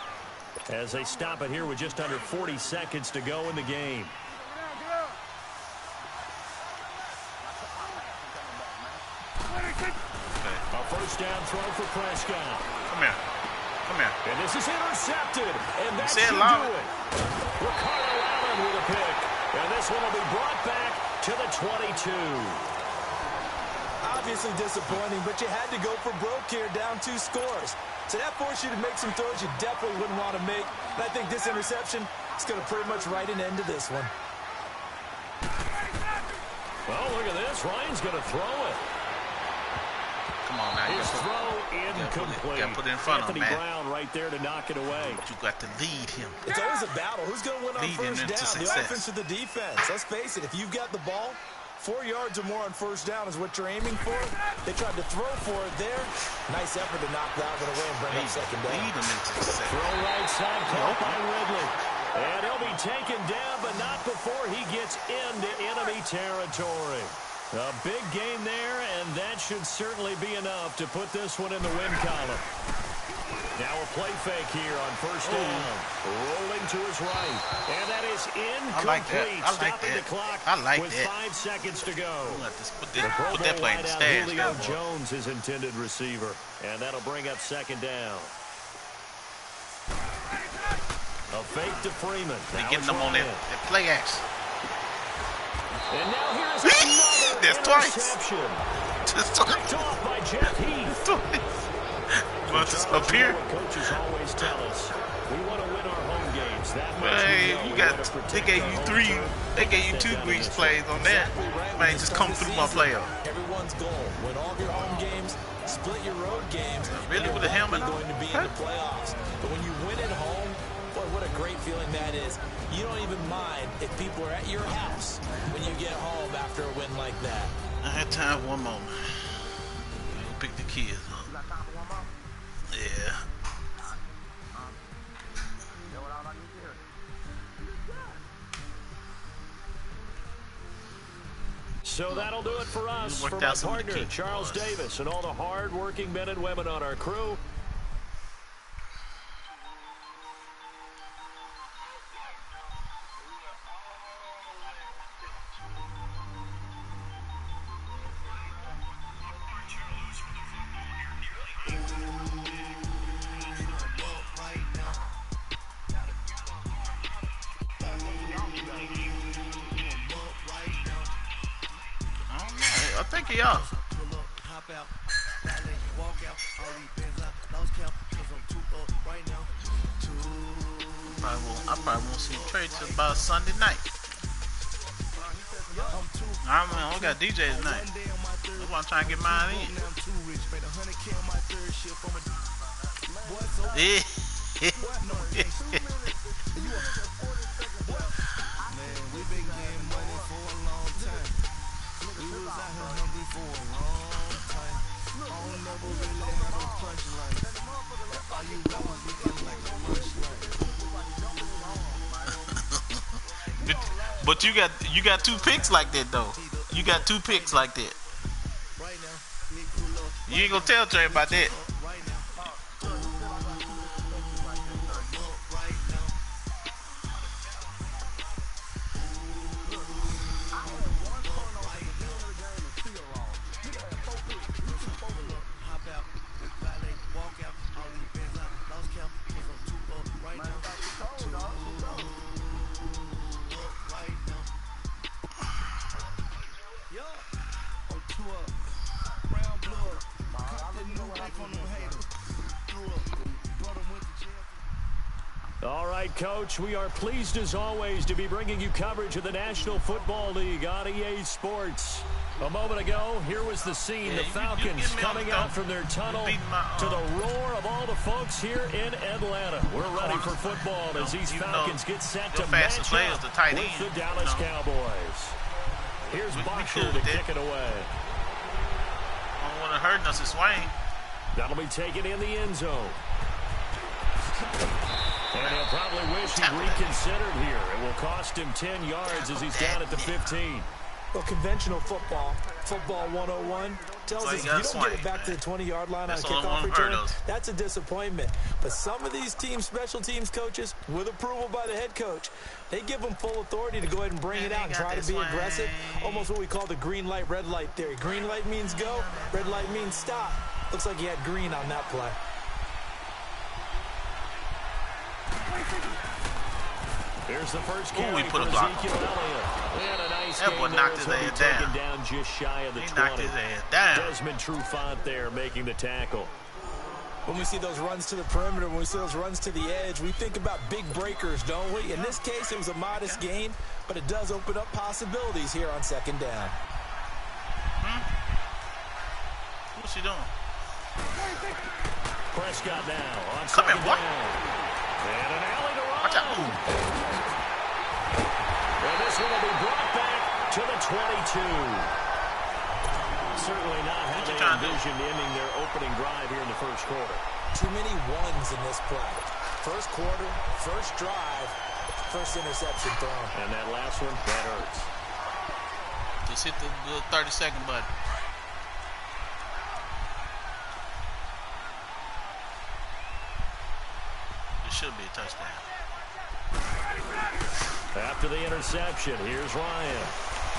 As they stop it here with just under 40 seconds to go in the game. A 1st down throw for Prescott. Come here. Come here. And this is intercepted. And that Say it should loud. do it. Ricardo Allen with a pick. And this one will be brought back to the 22. Obviously disappointing, but you had to go for broke here, down 2 scores. So that forced you to make some throws you definitely wouldn't want to make. And I think this interception is going to pretty much write an end to this one. Well, look at this. Ryan's going to throw it. Come on now. His throw incomplete. You got to put it in front of him, Anthony man. Brown right there to knock it away. But you got to lead him. It's always a battle. Who's going to win on Lead him 1st into down? success. The offense or the defense? Let's face it. If you've got the ball, 4 yards or more on first down is what you're aiming for. They tried to throw for it there. Nice effort to knock that one away and bring up second down. Lead them into the second. Throw right side, caught by Ridley. And he'll be taken down, but not before he gets into enemy territory. A big gain there, and that should certainly be enough to put this one in the win column. Now a play fake here on first down. Rolling to his right. And that is incomplete. Stopping the clock with 5 seconds to go. Put that play in the stands. Julio Jones, his intended receiver. And that'll bring up second down. A fake to Freeman. They're getting them on that play action. And now here's another interception. That's twice. Picked off by Jeff Heath. Up here. Coaches always tell us we want to win our home games. That They gave you 3. They gave you 2 grease plays on that. Man, just come through my playoff. Everyone's goal: win all your home games, split your road games. Really, with a helmet on? Going to be in the playoffs. But when you win at home, boy, what a great feeling that is. You don't even mind if people are at your house when you get home after a win like that. I had time for one moment. We'll pick the kids up. Yeah. So that'll do it for us. For my partner, Charles Davis, and all the hard-working men and women on our crew. Y'all. I probably won't see Trey till about Sunday night. I only got DJ tonight. That's why I'm trying to get mine in. But you got 2 picks like that though. You got 2 picks like that. You ain't gonna tell Trey about that. All right, Coach, we are pleased as always to be bringing you coverage of the National Football League on EA Sports. A moment ago, here was the scene, the Falcons coming out from their tunnel to the roar of all the folks here in Atlanta. We're ready for football as these Falcons get set to match up with the Dallas Cowboys. Here's Boxer to kick it away. I don't want to hurt us this way. That'll be taken in the end zone. And he'll probably wish he'd reconsidered here. It will cost him 10 yards as he's down at the 15. Well, conventional football 101, tells us if you don't get it back to the 20-yard line on a kickoff return, that's a disappointment. But some of these teams, special teams coaches, with approval by the head coach, they give them full authority to go ahead and bring it out and try to be aggressive. Almost what we call the green light, red light theory. Green light means go, red light means stop. Looks like he had green on that play. Here's the first carry we put for a block. Ezekiel Elliott. And a nice that boy knocked his ass down. Down just shy of the 20. Knocked his ass down. Desmond Trufant there making the tackle. When we see those runs to the perimeter, when we see those runs to the edge, we think about big breakers, don't we? In this case, it was a modest gain, but it does open up possibilities here on second down. What's he doing? Prescott now on Come second here, what? down. And an alley to run. Watch out. And this one will be brought back to the 22. Certainly not how they envisioned ending their opening drive here in the first quarter. Too many ones in this play. First quarter, first drive, first interception thrown. And that last one, that hurts. Just hit the 30-second button. It should be a touchdown. After the interception, here's Ryan.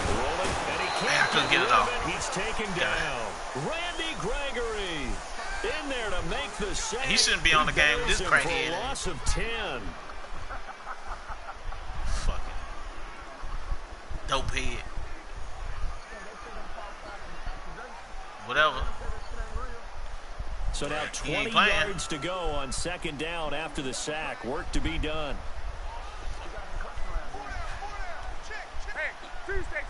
Rolling, and he can't get it off. He's taken down. Randy Gregory in there to make the save. He shouldn't be on the game with this crackhead. For a loss of 10. Fucking dope head. Whatever. So now 20 yards to go on second down after the sack. Work to be done. Hey, Tuesday.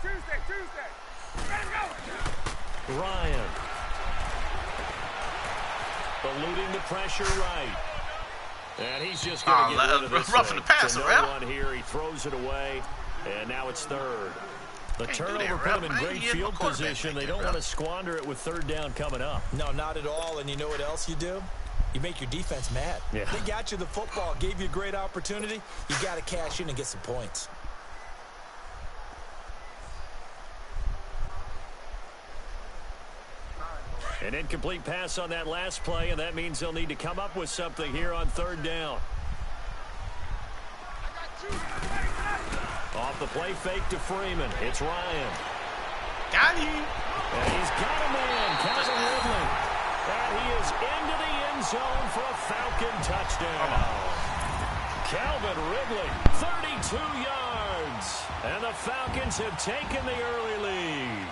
Let's go. Ryan. Eluding the pressure right. And he's just going to get rid of this roughing the passer, no one here. He throws it away, and now it's third. The turnover put them in great field position. They don't want to squander it with third down coming up. No, not at all. And you know what else you do? You make your defense mad. Yeah. They got you the football, gave you a great opportunity. You got to cash in and get some points. An incomplete pass on that last play, and that means they'll need to come up with something here on third down. Off the play fake to Freeman. It's Ryan. Got you. And he's got a man, Calvin Ridley. And he is into the end zone for a Falcon touchdown. Calvin Ridley, 32 yards. And the Falcons have taken the early lead.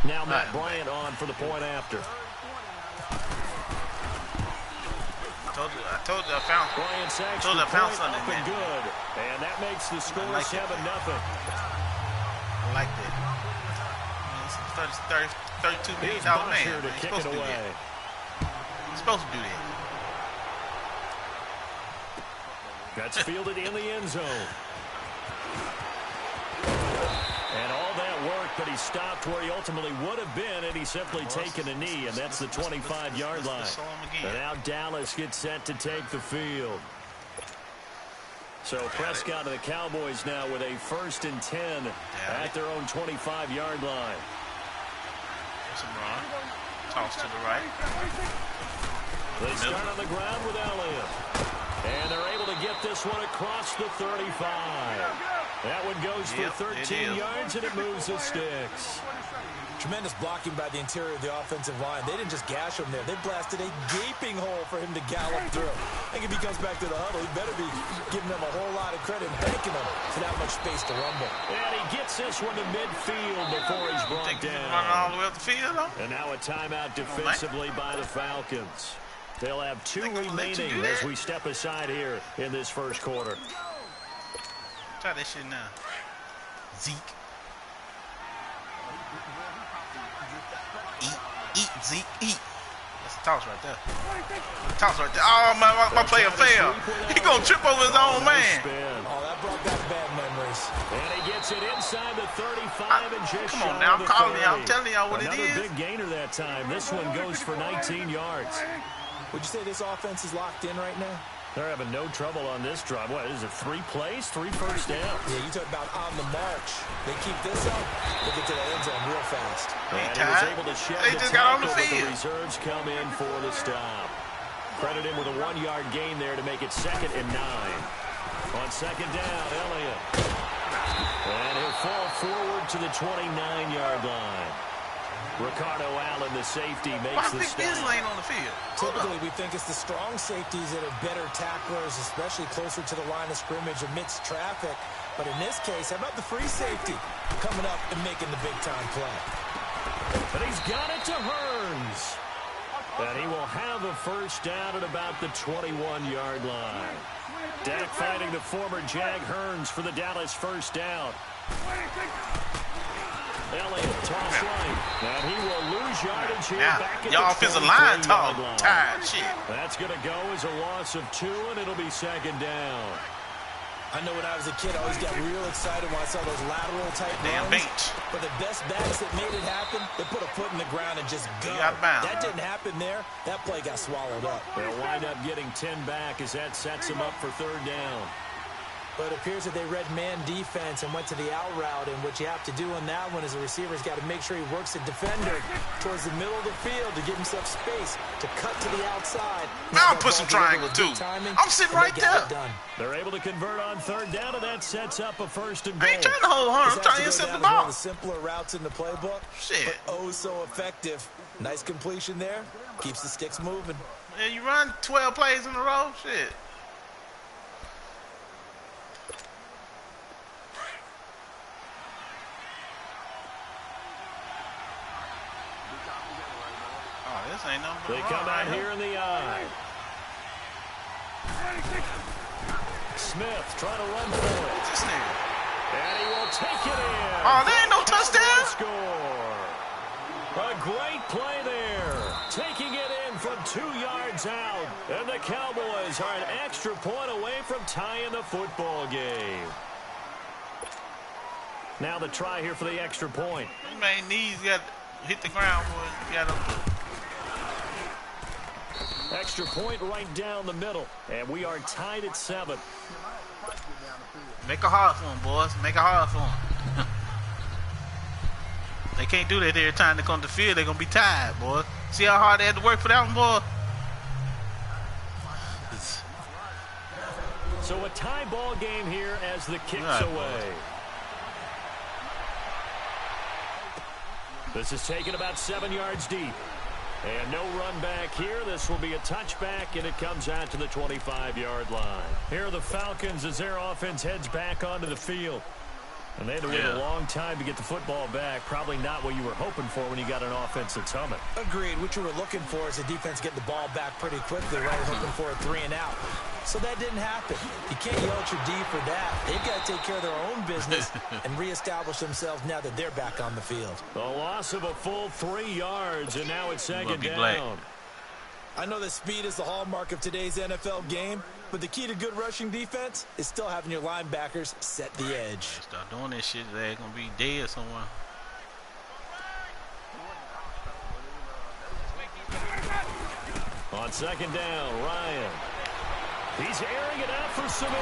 Now Matt Bryant on for the point after. I told you I found something, man. Good. And that makes the score 7-0. I like that. It's a $32 million man. To kick it away. He's supposed to do that. That's fielded in the end zone. And all that work, but he stopped where he ultimately would have been had he simply taken a knee, and that's the 25-yard line. And now Dallas gets set to take the field. So Prescott and the Cowboys now with a 1st and 10 at their own 25-yard line. There's some run. Toss to the right. They start on the ground with Elliott. And they're able to get this one across the 35. That one goes for 13 yards, and it moves the sticks. Tremendous blocking by the interior of the offensive line. They didn't just gash him there. They blasted a gaping hole for him to gallop through. I think if he comes back to the huddle, he better be giving them a whole lot of credit and thanking them for that much space to rumble. And he gets this one to midfield before he's brought down. Running all the way up the field, though? And now a timeout defensively by the Falcons. They'll have 2 remaining as we step aside here in this first quarter. Try that shit now. Zeke. Eat, Zeke, eat. That's a toss right there. Toss right there. Oh, my player fell. He gonna trip over his own man. Oh, that brought back bad memories. And he gets it inside the 35 and just come on now, I'm calling y'all. I'm telling y'all what Another it is. Big gainer that time. This one goes for 19 yards. Would you say this offense is locked in right now? They're having no trouble on this drive. What is it, 3 plays, 3 first downs? Yeah, you talk about on the march. They keep this up, they get to the end zone real fast. And he was able to shed they the just got on the tackle, field. but the reserves come in for the stop. Credit him with a 1-yard gain there to make it 2nd and 9. On second down, Elliott. And he'll fall forward to the 29-yard line. Ricardo Allen, the safety, makes the stop. Lane on the field. Typically, we think it's the strong safeties that are better tacklers, especially closer to the line of scrimmage amidst traffic. But in this case, how about the free safety coming up and making the big-time play? But he's got it to Hearns. And he will have a first down at about the 21-yard line. Dak fighting the former Jag Hearns for the Dallas first down. Elliott, toss right. And he will lose yardage here back at your the offensive line tired. shit. That's going to go as a loss of 2, and it'll be second down. I know when I was a kid, I always got real excited when I saw those lateral type runs. But the best backs that made it happen, they put a foot in the ground and just go. That didn't happen there. That play got swallowed up. They'll wind up getting 10 back as that sets them up for third down. But it appears that they read man defense and went to the out route. And what you have to do on that one is a receiver's got to make sure he works the defender towards the middle of the field to give himself space to cut to the outside. I'll put some triangle too. I'm sitting right there. They're able to convert on third down, and that sets up a first and goal. I ain't trying to hold on. I'm trying to intercept the ball. One of the simpler routes in the playbook. Shit. But oh so effective. Nice completion there. Keeps the sticks moving. Yeah, you run 12 plays in a row. Shit. They come out here in the eye. Smith trying to run for it. And he will take it in. Oh, there ain't no touchdown. Score. A great play there. Taking it in from 2 yards out. And the Cowboys are an extra point away from tying the football game. Now the try here for the extra point. Man, knees got hit the ground, boy. Got him. Extra point right down the middle. And we are tied at 7. Make it hard for them, boys. Make it hard for them. They can't do that every time they come to the field. They're going to be tired, boy. See how hard they had to work for that one, boy? So a tie ball game here as the kick's away. This is taken about 7 yards deep. And no run back here. This will be a touchback, and it comes out to the 25-yard line. Here are the Falcons as their offense heads back onto the field. And they had to wait a long time to get the football back. Probably not what you were hoping for when you got an offense that's humming. Agreed. What you were looking for is the defense getting the ball back pretty quickly, right? Hoping for a 3 and out. So that didn't happen. You can't yell at your D for that. They've got to take care of their own business and reestablish themselves now that they're back on the field. The loss of a full 3 yards, and now it's second down. Black. I know that speed is the hallmark of today's NFL game, but the key to good rushing defense is still having your linebackers set the edge. Start doing this shit, they're going to be dead somewhere. On second down, Ryan. He's airing it out for Sanu.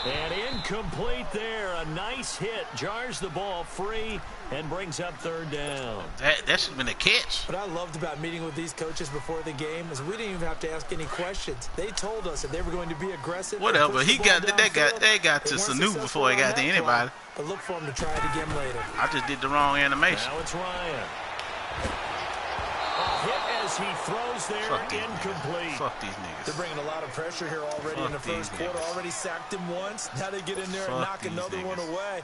And incomplete there. A nice hit. Jars the ball free and brings up third down. That should have been a catch. What I loved about meeting with these coaches before the game is we didn't even have to ask any questions. They told us that they were going to be aggressive. Whatever. They got to Sanu before he got to anybody. But look for him to try it again later. I just did the wrong animation. Now it's Ryan. A hit as he throws there, incomplete. Fuck these niggas. They're bringing a lot of pressure here already in the first quarter. Already sacked him once. Now they get in there and knock another one away.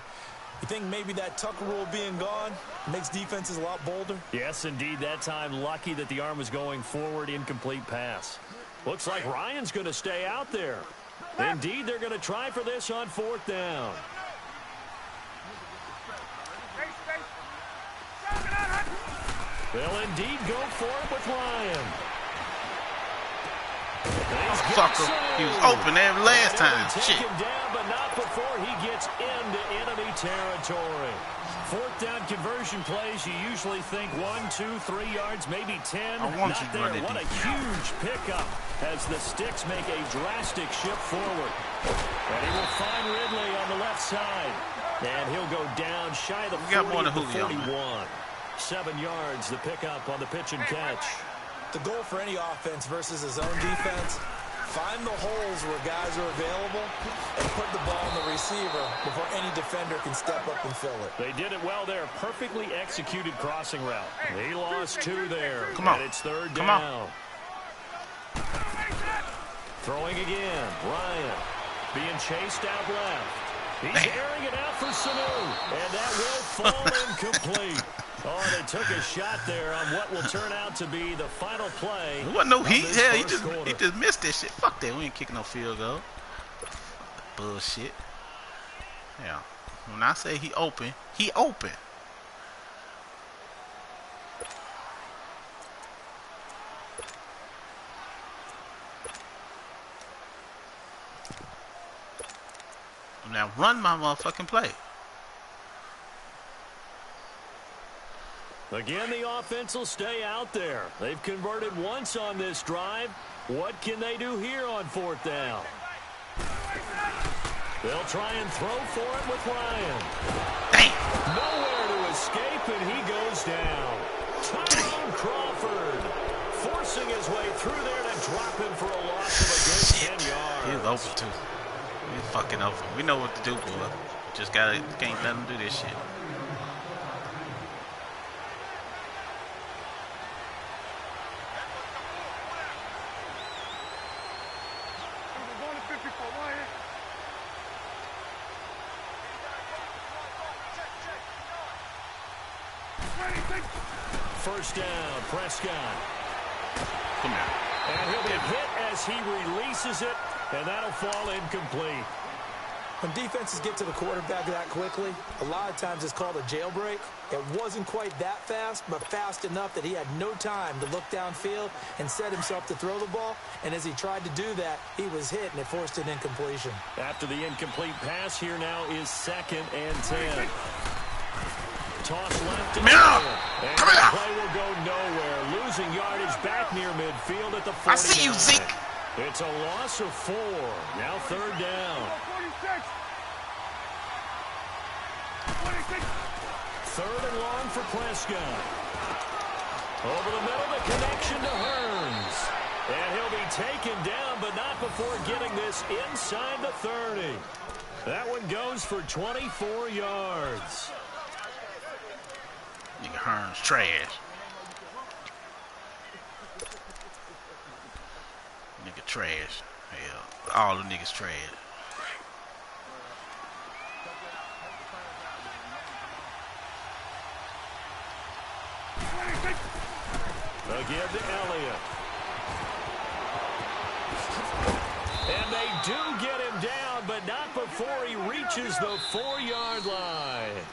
You think maybe that Tucker rule being gone makes defenses a lot bolder? Yes, indeed. That time, lucky that the arm was going forward. Incomplete pass. Looks like Ryan's going to stay out there. Indeed, they're going to try for this on fourth down. They'll indeed go for it with Ryan. Fucker. He was open there last time. Take him down, but not before he gets into enemy territory. Fourth down conversion plays, you usually think 1, 2, 3 yards, maybe 10. Not there. What a huge pickup as the Sticks make a drastic shift forward. And he will find Ridley on the left side. And he'll go down shy of the 40 to 41. 7 yards, the pickup on the pitch and catch. The goal for any offense versus his own defense, find the holes where guys are available and put the ball on the receiver before any defender can step up and fill it. They did it well there. Perfectly executed crossing route. He lost 2 there. Come on. And it's third Come down. on. Throwing again. Ryan being chased out left. He's airing it out for Sanu. And that will fall incomplete. Oh, they took a shot there on what will turn out to be the final play. There wasn't no heat. Hell, he just missed that shit. Fuck that. We ain't kicking no field goal. Bullshit. Yeah. When I say he open, he open. Now run my motherfucking play. Again, the offense will stay out there. They've converted once on this drive. What can they do here on 4th down? They'll try and throw for it with Ryan. Nowhere to escape, and he goes down. Tyrone Crawford forcing his way through there to drop him for a loss of a good 10 yards. He's over, too. He's fucking over. We know what to do, boy. Just can't let him do this shit. First down, Prescott. Come here. And he'll be hit as he releases it, and that'll fall incomplete. When defenses get to the quarterback that quickly, a lot of times it's called a jailbreak. It wasn't quite that fast, but fast enough that he had no time to look downfield and set himself to throw the ball. And as he tried to do that, he was hit, and it forced an incompletion. After the incomplete pass, here now is 2nd and 10. Toss left. And the play will go nowhere. Losing yardage back near midfield at the 49. I see you, Zeke. It's a loss of 4. Now 3rd down. 3rd and long for Prescott. Over the middle, the connection to Hearns. And he'll be taken down, but not before getting this inside the 30. That one goes for 24 yards. Nigga Hearns trash. Nigga trash. Hell, all the niggas trash. Again to Elliott. And they do get him down, but not before he reaches the 4-yard line.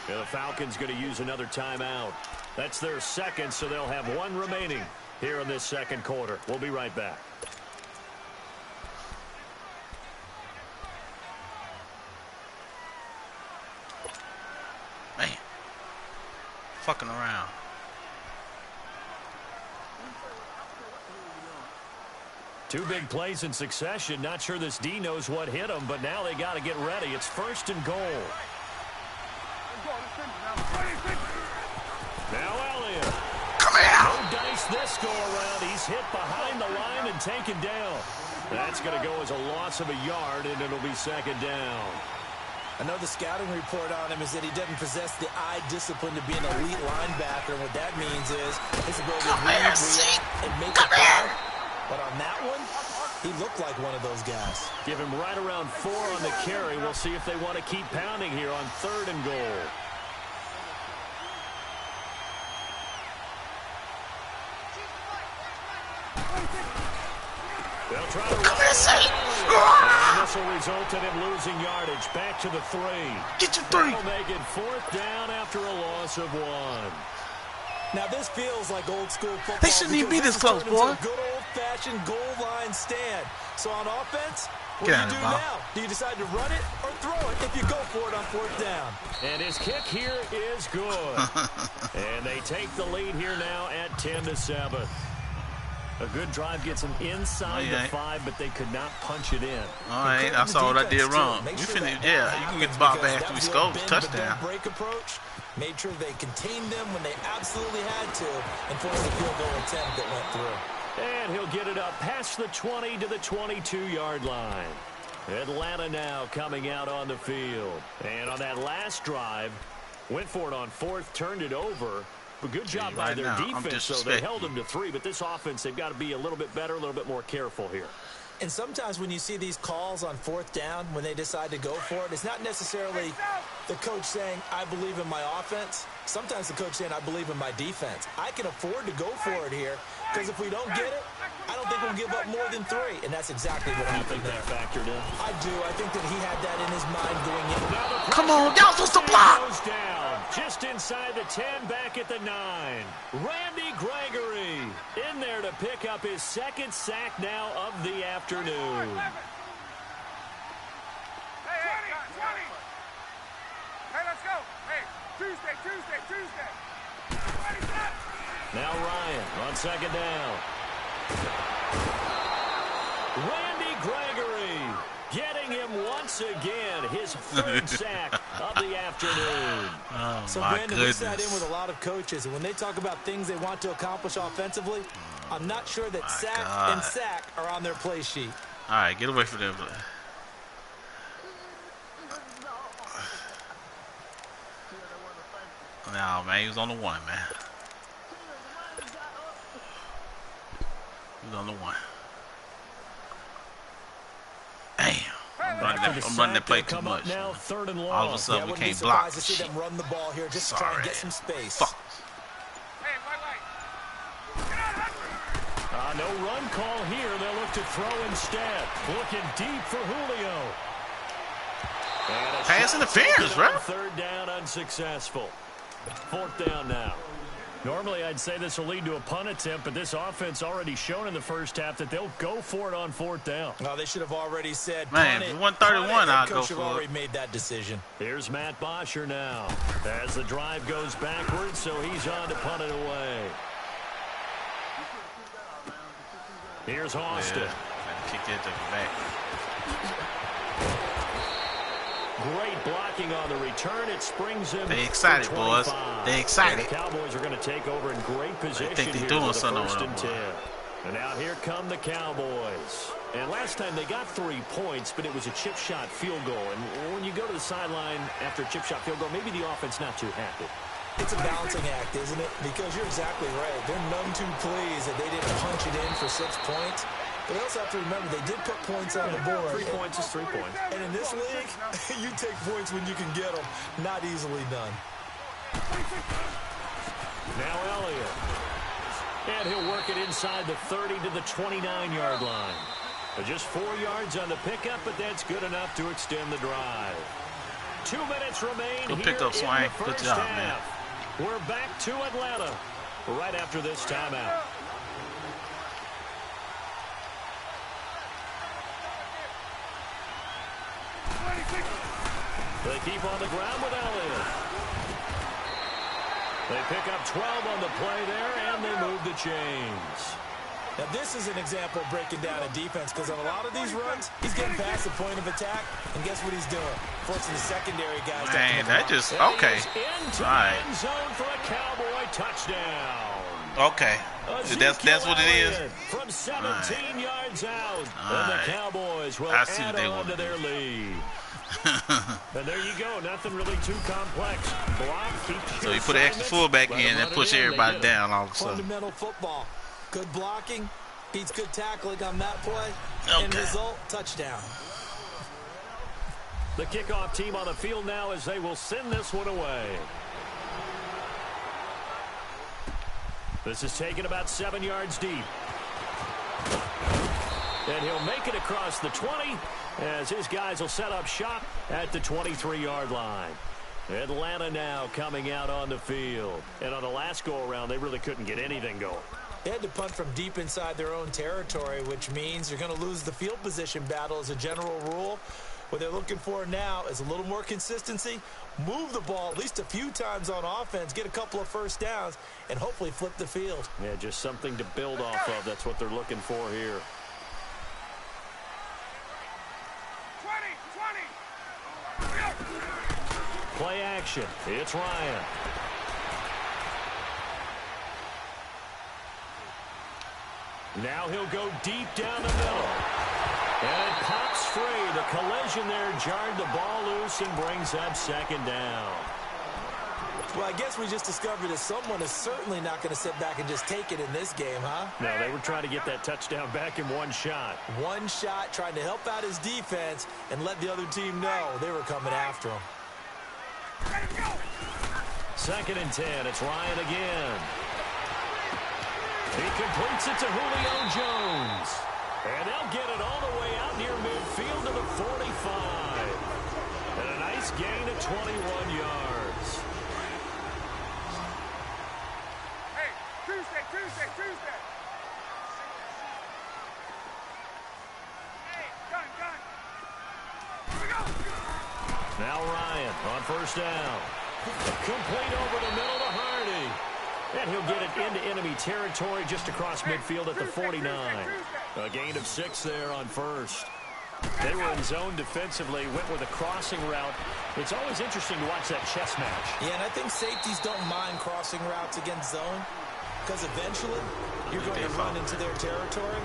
And the Falcons going to use another timeout. That's their second, so they'll have 1 remaining here in this 2nd quarter. We'll be right back. Man. Fucking around. Two big plays in succession. Not sure this D knows what hit him, but now they got to get ready. It's 1st and goal. Now Elliott. Come here. No dice this go around. He's hit behind the line and taken down. That's going to go as a loss of a yard, and it'll be 2nd down. I know the scouting report on him is that he doesn't possess the eye discipline to be an elite linebacker. What that means is his ability to read, react, and make a play. But on that one, he looked like one of those guys. Give him right around 4 on the carry. We'll see if they want to keep pounding here on 3rd and goal. They'll try to run. And this will result in him losing yardage. Back to the 3. Get your 3. They'll make it 4th down after a loss of 1. Now this feels like old school football. They shouldn't even be this close, boy. Good old-fashioned goal line stand. So on offense, what Get do you do now? Do you decide to run it or throw it if you go for it on 4th down? And his kick here is good. And they take the lead here now at 10-7. A good drive gets them inside the 5, but they could not punch it in. All right, I saw what I did wrong. We finished, yeah, you can get the ball back after we scored. Touchdown. Break approach. Made sure they contained them when they absolutely had to and forced the field goal attempt that went through. And he'll get it up past the 20 to the 22-yard line. Atlanta now coming out on the field. And on that last drive, went for it on 4th, turned it over. But good job by their defense, so they held them to 3. But this offense, they've got to be a little bit better, a little bit more careful here. And sometimes when you see these calls on 4th down, when they decide to go for it, it's not necessarily the coach saying, I believe in my offense. Sometimes the coach saying, I believe in my defense. I can afford to go for it here, because if we don't get it, I don't think we'll give up more than 3. And that's exactly what happened there. You think that factored in? I do. I think that he had that in his mind going in. Come on, y'all supposed to block. Goes down just inside the 10, back at the 9. Randy Gregory in there to pick up his 2nd sack now of the afternoon. Now Ryan on second down. Randy Gregory getting him once again, his third sack of the afternoon. Oh, so, my Brandon, goodness. we sat in with a lot of coaches, and when they talk about things they want to accomplish offensively, I'm not sure that sack and sack are on their play sheet. All right, get away from them. No, man, he was on the one, man. He was on the one. Damn. I'm running that play too much. Now, third and long. All of a sudden, we can't block. To see them run the ball here just to try and get some space. Fuck. No run call here. They'll look to throw instead. Looking deep for Julio. Pass interference, bro. Third down unsuccessful. Fourth down now. Normally, I'd say this will lead to a punt attempt, but this offense already shown in the first half that they'll go for it on fourth down. Well, they should have already said, man, if it won 31, I'd go for it. Already made that decision. Here's Matt Bosher now. As the drive goes backwards, so he's on to punt it away. Here's Austin. Kick that back. Great blocking on the return. It springs him. They excited, boys. They excited. And the Cowboys are going to take over in great position. I think they're here doing for the something first over and there. 10. And now here come the Cowboys. And last time they got 3 points, but it was a chip shot field goal. And when you go to the sideline after a chip shot field goal, maybe the offense not too happy. It's a balancing act, isn't it? Because you're exactly right. They're none too pleased that they didn't punch it in for 6 points. But they also have to remember they did put points on the board. 3 points is 3 points. And in this league, you take points when you can get them. Not easily done. Now Elliott. And he'll work it inside the 30 to the 29-yard line. Just 4 yards on the pickup, but that's good enough to extend the drive. 2 minutes remain Good here pickup, in Swain. the first Good job, half. man. We're back to Atlanta right after this timeout. They keep on the ground with Elliott. They pick up 12 on the play there, and they move the chains. Now, this is an example of breaking down a defense because on a lot of these runs, he's getting past the point of attack, and guess what he's doing? Forcing the secondary guys. Man, that just, okay. Into All right. end zone for a Cowboy touchdown. Okay. That's what it is? From 17 yards out. All And right. the Cowboys will I see add what they on want to to their do. lead. And there you go. Nothing really too complex. Block, keep So you put an extra fullback in and push everybody down all of a sudden. Fundamental football. Good blocking beats good tackling on that play. Okay. End result, touchdown. The kickoff team on the field now as they will send this one away. This is taken about 7 yards deep. And he'll make it across the 20 as his guys will set up shop at the 23-yard line. Atlanta now coming out on the field. And on the last go-around, they really couldn't get anything going. They had to punt from deep inside their own territory, which means you're going to lose the field position battle as a general rule. What they're looking for now is a little more consistency, move the ball at least a few times on offense, get a couple of first downs, and hopefully flip the field. Yeah, just something to build off of. That's what they're looking for here. 20. Play action. It's Ryan. Now he'll go deep down the middle. And it pops free. The collision there jarred the ball loose and brings up second down. Well, I guess we just discovered that someone is certainly not going to sit back and just take it in this game, huh? No, they were trying to get that touchdown back in one shot. One shot, trying to help out his defense and let the other team know they were coming after him. Second and 10. It's Ryan again. He completes it to Julio Jones. And they'll get it all the way out near midfield to the 45. And a nice gain of 21 yards. Hey, Tuesday. Hey, gun. Here we go. Now Ryan on first down. Complete over the middle to Hardy. And he'll get it into enemy territory just across midfield at the 49. A gain of 6 there on first. They were in zone defensively, went with a crossing route. It's always interesting to watch that chess match. Yeah, and I think safeties don't mind crossing routes against zone because eventually you're going to run into their territory,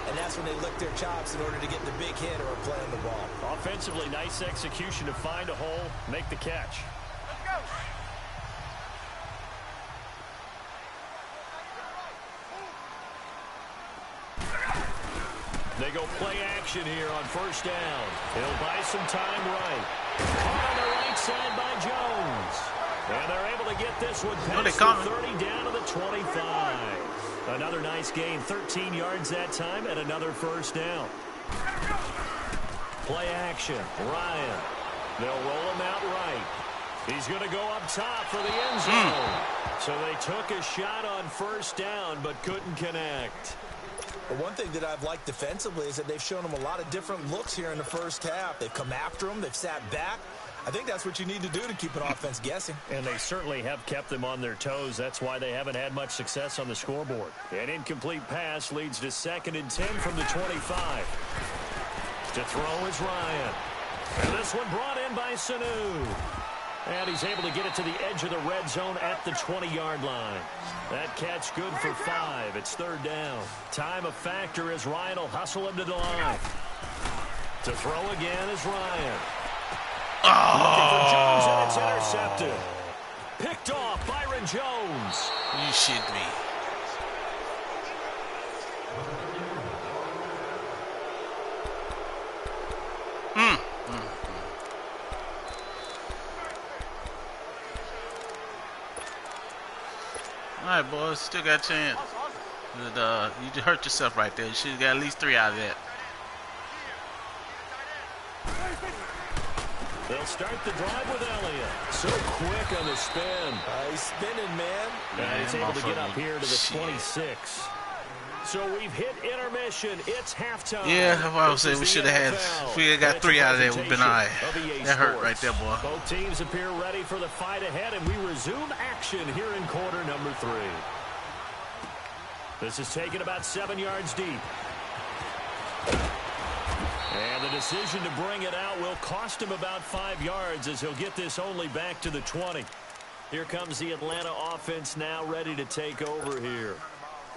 and that's when they lick their chops in order to get the big hit or a play on the ball. Offensively, nice execution to find a hole, make the catch. They go play action here on first down. He'll buy some time right. Caught on the right side by Jones. And they're able to get this one past the 30 down to the 25. Another nice gain, 13 yards that time, and another first down. Play action, Ryan. They'll roll him out right. He's going to go up top for the end zone. So they took a shot on first down, but couldn't connect. But one thing that I've liked defensively is that they've shown them a lot of different looks here in the first half. They've come after them. They've sat back. I think that's what you need to do to keep an offense guessing. And they certainly have kept them on their toes. That's why they haven't had much success on the scoreboard. An incomplete pass leads to 2nd and 10 from the 25. To throw is Ryan. And this one brought in by Sanu. And he's able to get it to the edge of the red zone at the 20-yard line. That catch good for 5. It's 3rd down. Time a factor as Ryan will hustle him to the line. To throw again is Ryan. Looking for Jones, and it's intercepted. Picked off Byron Jones. You shit me. All right, boys, still got a chance. You just hurt yourself right there. You should have got at least 3 out of that. They'll start the drive with Elliott. So quick on the spin. He's spinning, man. And he's able to get up here to the 26. So we've hit intermission. It's halftime. Yeah, that's why I was saying we should have had. If we had got 3 out of that, we've been all right. That hurt right there, boy. Both teams appear ready for the fight ahead, and we resume action here in quarter number 3. This is taken about 7 yards deep. And the decision to bring it out will cost him about 5 yards as he'll get this only back to the 20. Here comes the Atlanta offense now ready to take over here.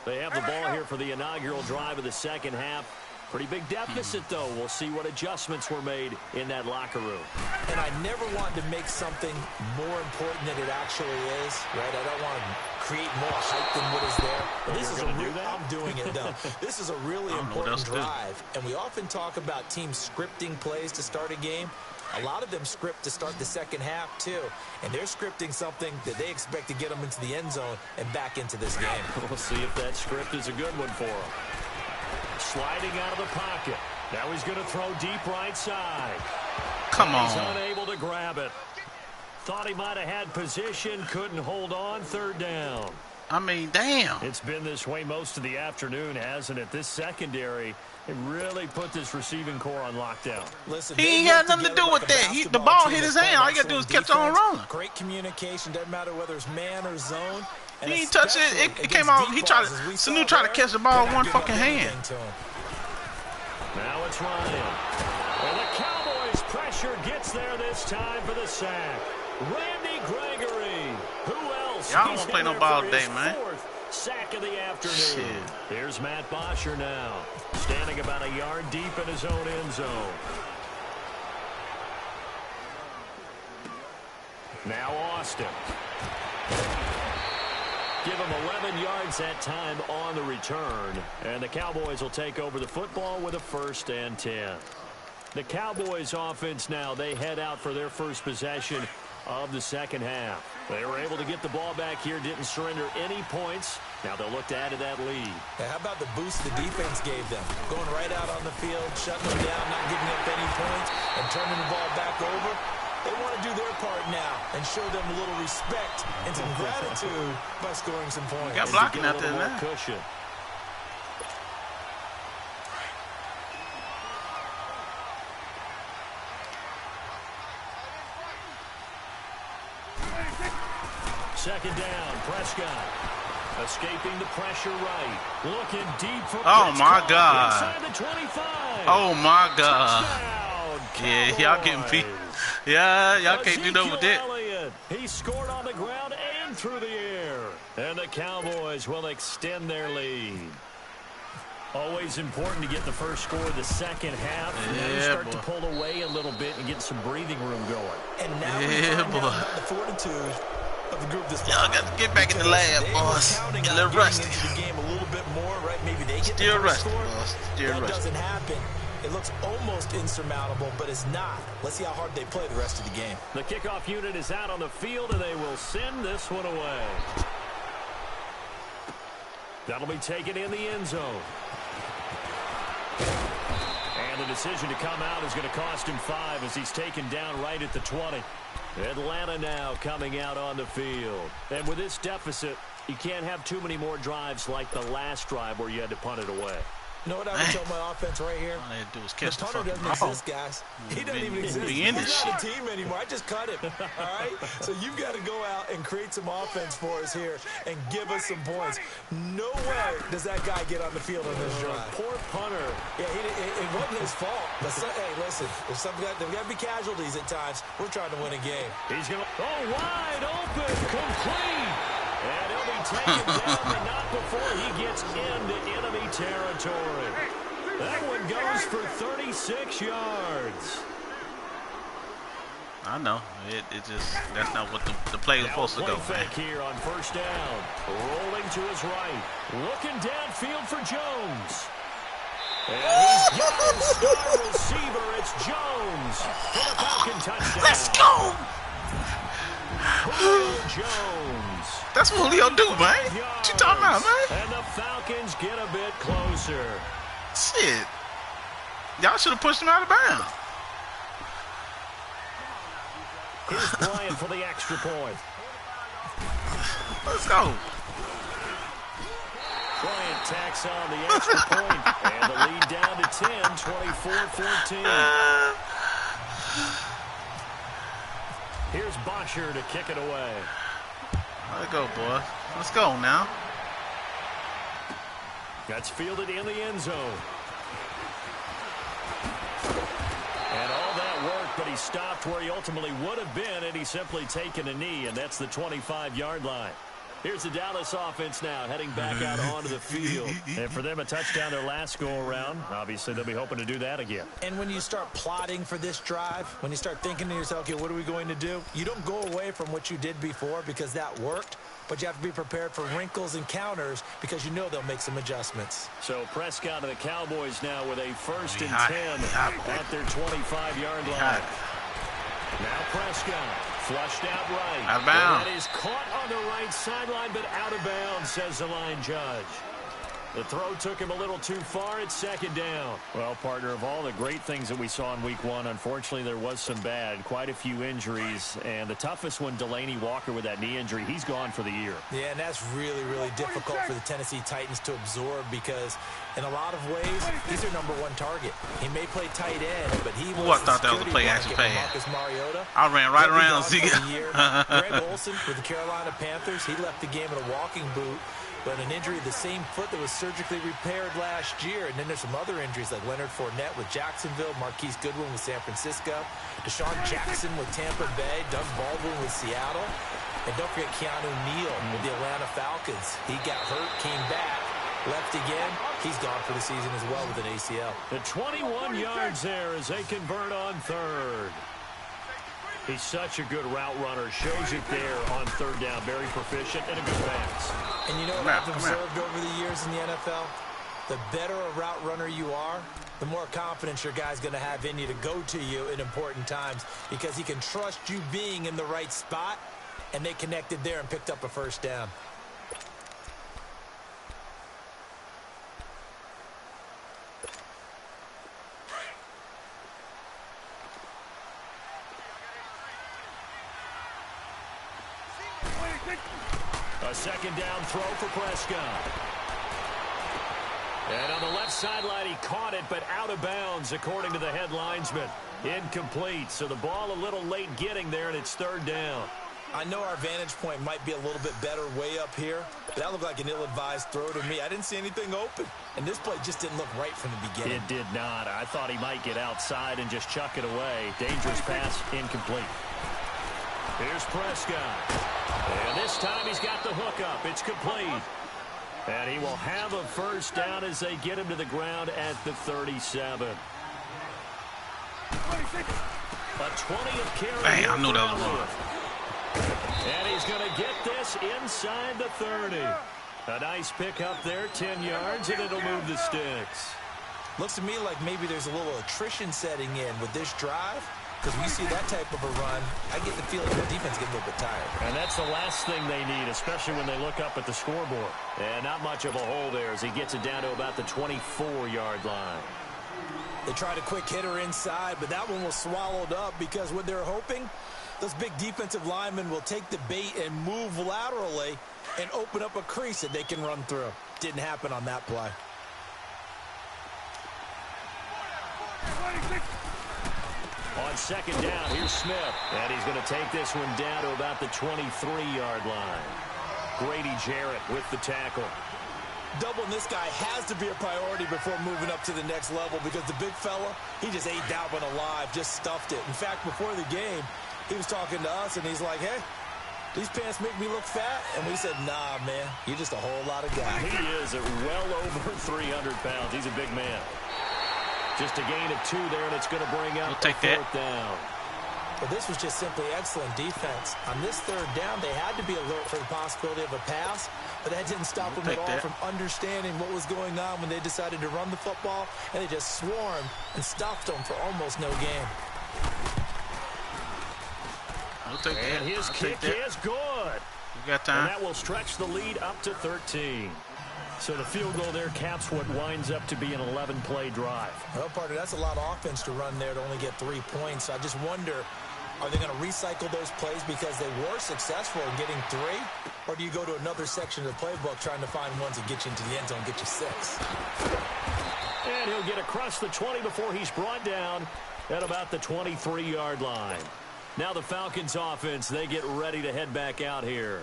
They have the ball here for the inaugural drive of the second half. Pretty big deficit, though. We'll see what adjustments were made in that locker room. And I never want to make something more important than it actually is, right? I don't want to create more hype than what is there. But this is I'm doing it, though. This is a really important drive. And we often talk about teams scripting plays to start a game. A lot of them script to start the second half, too. And they're scripting something that they expect to get them into the end zone and back into this game. We'll see if that script is a good one for them. Sliding out of the pocket. Now he's going to throw deep right side. Come on. He's unable to grab it. Thought he might have had position. Couldn't hold on. 3rd down. I mean, damn. It's been this way most of the afternoon, hasn't it? This secondary, it really put this receiving core on lockdown. Listen, he ain't got nothing to do with that. The ball hit his hand. All you got to do is catch on rolling. Great communication. Doesn't matter whether it's man or zone. He ain't touch it. It came out. He tried to. Sanu tried to catch the ball with one fucking hand. Now it's Ryan. And the Cowboys pressure gets there this time for the sack. Randy Gregory. Who else? Y'all don't want to play no ball today, man. 4th sack of the afternoon. Shit. Here's Matt Bosher now. Standing about a yard deep in his own end zone. Now Austin. Give him 11 yards that time on the return. And the Cowboys will take over the football with a 1st and 10. The Cowboys offense now, they head out for their first possession of the second half. They were able to get the ball back here, didn't surrender any points. Now they'll look to add to that lead. How about the boost the defense gave them? Going right out on the field, shutting them down, not giving up any points, and turning the ball back over. They want to do their part now and show them a little respect and some gratitude by scoring some points. Got blocking out there now. Cushion. Second down, Prescott. Escaping the pressure right. Looking deep for Oh, my God. Inside the 25. Oh, my God. Touchdown, Yeah, y'all getting beat. Yeah, y'all can't do nothing with that. Elliott. He scored on the ground and through the air. And the Cowboys will extend their lead. Always important to get the first score of the second half. Yeah, now you start boy. to pull away a little bit and get some breathing room going. And now we find out about the fortitude of the group this Y'all got to get back in the lab, boss. Get a little rusty. Into the game a little bit more, right? Maybe they get Still the first rusty, score. boss. Still That rusty. doesn't happen. It looks almost insurmountable, but it's not. Let's see how hard they play the rest of the game. The kickoff unit is out on the field, and they will send this one away. That'll be taken in the end zone. And the decision to come out is going to cost him 5 as he's taken down right at the 20. Atlanta now coming out on the field. And with this deficit, you can't have too many more drives like the last drive where you had to punt it away. You know what I would tell my offense right here? All they had to do was catch The the punter fucking doesn't ball. exist, guys. He doesn't even Be exist. in this He's not a team anymore. I just cut him. All right? So you've got to go out and create some offense for us here and give us some points. No way does that guy get on the field on this drive. Poor punter. Yeah, it wasn't his fault. But hey, listen, there's got to be casualties at times. We're trying to win a game. He's going to... Oh, wide open. Complete. And he'll be taken down, but not before he gets into enemy territory. That one goes for 36 yards. I know. It just, that's not what the play was supposed to go, man. Fake here on first down. Rolling to his right. Looking downfield for Jones. And he's got his star receiver. It's Jones for the Falcon touchdown. Let's go! Jones. That's what Julio do, man. What you talking about, man? And the Falcons get a bit closer. Shit. Y'all should have pushed him out of bounds. Here's Bryant for the extra point. Let's go. Bryant tacks on the extra point. And the lead down to 10, 24-14. Here's Bosher to kick it away. Let's go, boy. Let's go now. That's fielded in the end zone. And all that work, but he stopped where he ultimately would have been, and he's simply taken a knee, and that's the 25-yard line. Here's the Dallas offense now, heading back out onto the field. And for them, a touchdown their last go-around. Obviously, they'll be hoping to do that again. And when you start plotting for this drive, when you start thinking to yourself, okay, what are we going to do? You don't go away from what you did before because that worked, but you have to be prepared for wrinkles and counters because you know they'll make some adjustments. So Prescott and the Cowboys now with a 1st and 10 at their 25-yard line. Now Prescott flushed out right. Out of bounds. That is caught on the right sideline, but out of bounds, says the line judge. The throw took him a little too far. It's second down. Well, partner, of all the great things that we saw in week 1, unfortunately, there was some bad. Quite a few injuries. And the toughest one, Delaney Walker with that knee injury. He's gone for the year. Yeah, and that's really, really difficult for the Tennessee Titans to absorb because in a lot of ways, he's their #1 target. He may play tight end, but he was I thought that was a play action pass. Marcus Mariota. I ran right around Zeke. Zeke. Greg Olsen with the Carolina Panthers, he left the game in a walking boot. But an injury of the same foot that was surgically repaired last year. And then there's some other injuries like Leonard Fournette with Jacksonville, Marquise Goodwin with San Francisco, Deshaun Jackson with Tampa Bay, Doug Baldwin with Seattle. And don't forget Keanu Neal with the Atlanta Falcons. He got hurt, came back, left again. He's gone for the season as well with an ACL. The 21 yards there as they convert on 3rd. He's such a good route runner. Shows it there on 3rd down. Very proficient and a good pass. And you know what I've observed over the years in the NFL? The better a route runner you are, the more confidence your guy's going to have in you to go to you in important times because he can trust you being in the right spot, and they connected there and picked up a 1st down. A 2nd down throw for Prescott. And on the left sideline, he caught it, but out of bounds, according to the head linesman. Incomplete, so the ball a little late getting there, and it's 3rd down. I know our vantage point might be a little bit better way up here, but that looked like an ill-advised throw to me. I didn't see anything open, and this play just didn't look right from the beginning. It did not. I thought he might get outside and just chuck it away. Dangerous pass, incomplete. Here's Prescott. And this time he's got the hook up. It's complete. And he will have a first down as they get him to the ground at the 37. A 20th carry. Man, I knew that was wrong. And he's going to get this inside the 30. A nice pick up there, 10 yards, and it'll move the sticks. Looks to me like maybe there's a little attrition setting in with this drive. Because we see that type of a run, I get the feeling the defense gets a little bit tired. And that's the last thing they need, especially when they look up at the scoreboard. And not much of a hole there as he gets it down to about the 24-yard line. They tried a quick hitter inside, but that one was swallowed up because what they're hoping, those big defensive linemen will take the bait and move laterally and open up a crease that they can run through. Didn't happen on that play. On second down, here's Smith. And he's going to take this one down to about the 23-yard line. Grady Jarrett with the tackle. Doubling this guy has to be a priority before moving up to the next level because the big fella, he just ate that one alive, just stuffed it. In fact, before the game, he was talking to us, and he's like, hey, these pants make me look fat. And we said, nah, man, you're just a whole lot of guy. He is at well over 300 pounds. He's a big man. Just a gain of 2 there, and it's going to bring up the fourth down. But this was just simply excellent defense. On this third down, they had to be alert for the possibility of a pass, but that didn't stop them at all from understanding what was going on when they decided to run the football, and they just swarmed and stopped them for almost no gain. And his kick is good. You got time. And that will stretch the lead up to 13. So the field goal there caps what winds up to be an 11-play drive. Well, partner, that's a lot of offense to run there to only get 3 points. So I just wonder, are they going to recycle those plays because they were successful in getting 3? Or do you go to another section of the playbook trying to find ones that get you into the end zone, get you 6? And he'll get across the 20 before he's brought down at about the 23-yard line. Now the Falcons offense, they get ready to head back out here.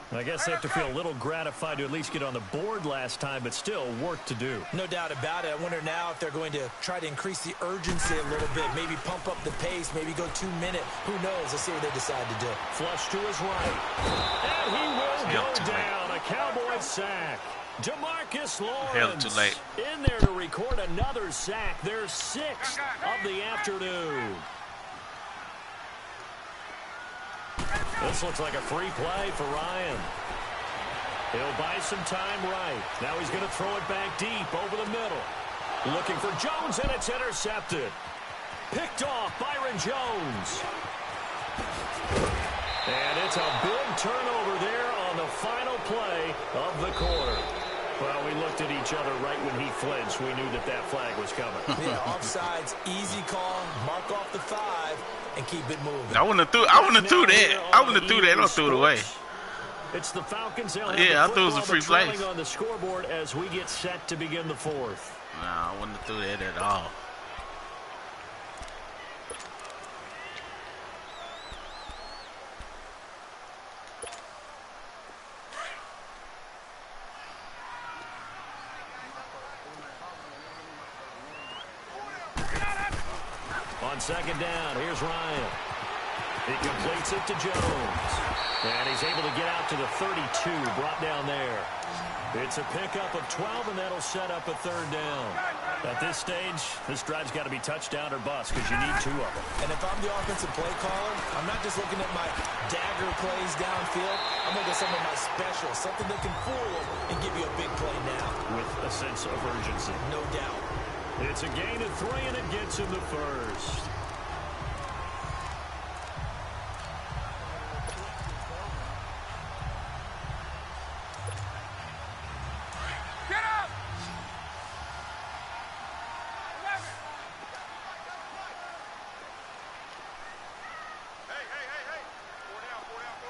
I guess they have to feel a little gratified to at least get on the board last time, but still work to do. No doubt about it. I wonder now if they're going to try to increase the urgency a little bit, maybe pump up the pace, maybe go 2-minute. Who knows? Let's see what they decide to do. Flush to his right. And he will go down. A Cowboy sack. DeMarcus Lawrence too late. In there to record another sack. Their 6th of the afternoon. This looks like a free play for Ryan. He'll buy some time right. Now he's going to throw it back deep over the middle. Looking for Jones, and it's intercepted. Picked off Byron Jones. And it's a big turnover there on the final play of the quarter. Well, we looked at each other right when he flinched. We knew that that flag was coming. Yeah, offsides, easy call, mark off the 5, and keep it moving. I wouldn't have threw that. I wouldn't have threw that. I don't throw it away. It's the Falcons. Yeah, I thought it was a free play. On the scoreboard as we get set to begin the 4th. Nah, I wouldn't have threw that at all. On second down, here's Ryan. He completes it to Jones. And he's able to get out to the 32, brought down there. It's a pickup of 12, and that'll set up a 3rd down. At this stage, this drive's got to be touchdown or bust because you need 2 of them. And if I'm the offensive play caller, I'm not just looking at my dagger plays downfield. I'm looking at some of my specials, something that can fool them and give you a big play now. With a sense of urgency. No doubt. It's a gain of 3, and it gets him the 1st. Get up!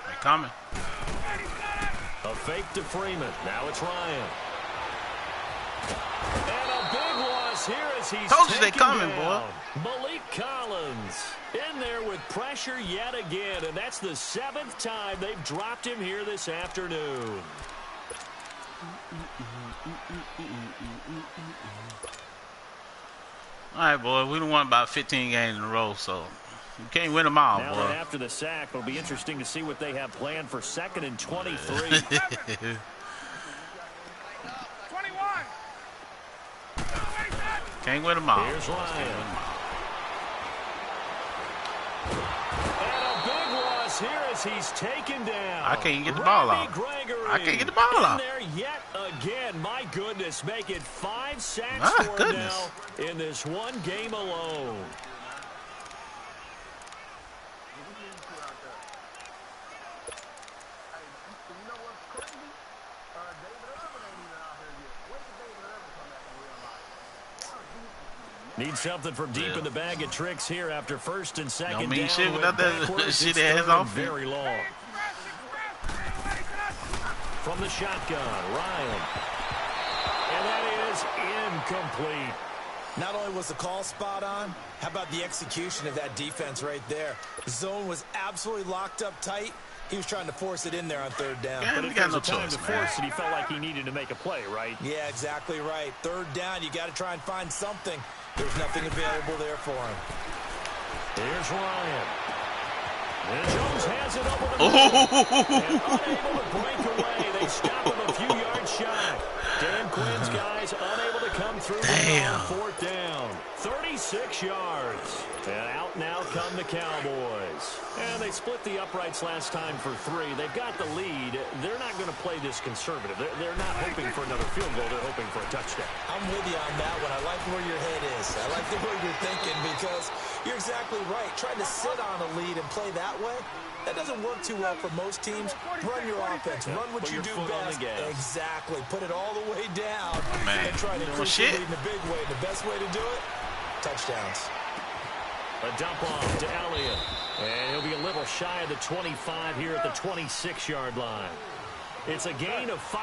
They coming. A fake to Freeman. Now it's Ryan. And a big loss here as he's told you they coming, boy. Malik Collins in there with pressure yet again, and that's the 7th time they've dropped him here this afternoon. All right, boy. We don't want about 15 games in a row, so you can't win them all, now boy. After the sack, it'll be interesting to see what they have planned for 2nd and 23. 21. Can't win them all. Here's Ryan. And a big loss here as he's taken down. I can't get the ball out. I can't get the ball out. There yet again. My goodness, make it 5 sacks for him now in this one game alone. Need something from deep in the bag of tricks here after 1st and 2nd don't mean down. shit without that shit ass off. Very long. From the shotgun, Ryan. And that is incomplete. Not only was the call spot on, how about the execution of that defense right there? The zone was absolutely locked up tight. He was trying to force it in there on 3rd down. Yeah, but if got there's no a time choice, to man. force it, he felt like he needed to make a play, right? Yeah, exactly right. 3rd down, you got to try and find something. There's nothing available there for him. Here's Ryan. And Jones has it over the middle. And unable to break away. They stop him a few yards shy. Dan Quinn's guys unable to come through on 4th down. 36 yards. And out now come the Cowboys. And they split the uprights last time for 3. They've got the lead. They're not going to play this conservative. They're not hoping for another field goal. They're hoping for a touchdown. I'm with you on that one. I like where your head is. I like the way you're thinking because you're exactly right. Trying to sit on a lead and play that way, that doesn't work too well for most teams. Run your offense. Run what you do best. Exactly. Put it all the way down and try to increase your lead in a big way. The best way to do it, touchdowns. A dump off to Elliott. And he'll be a little shy of the 25 here at the 26-yard line. It's a gain of 5,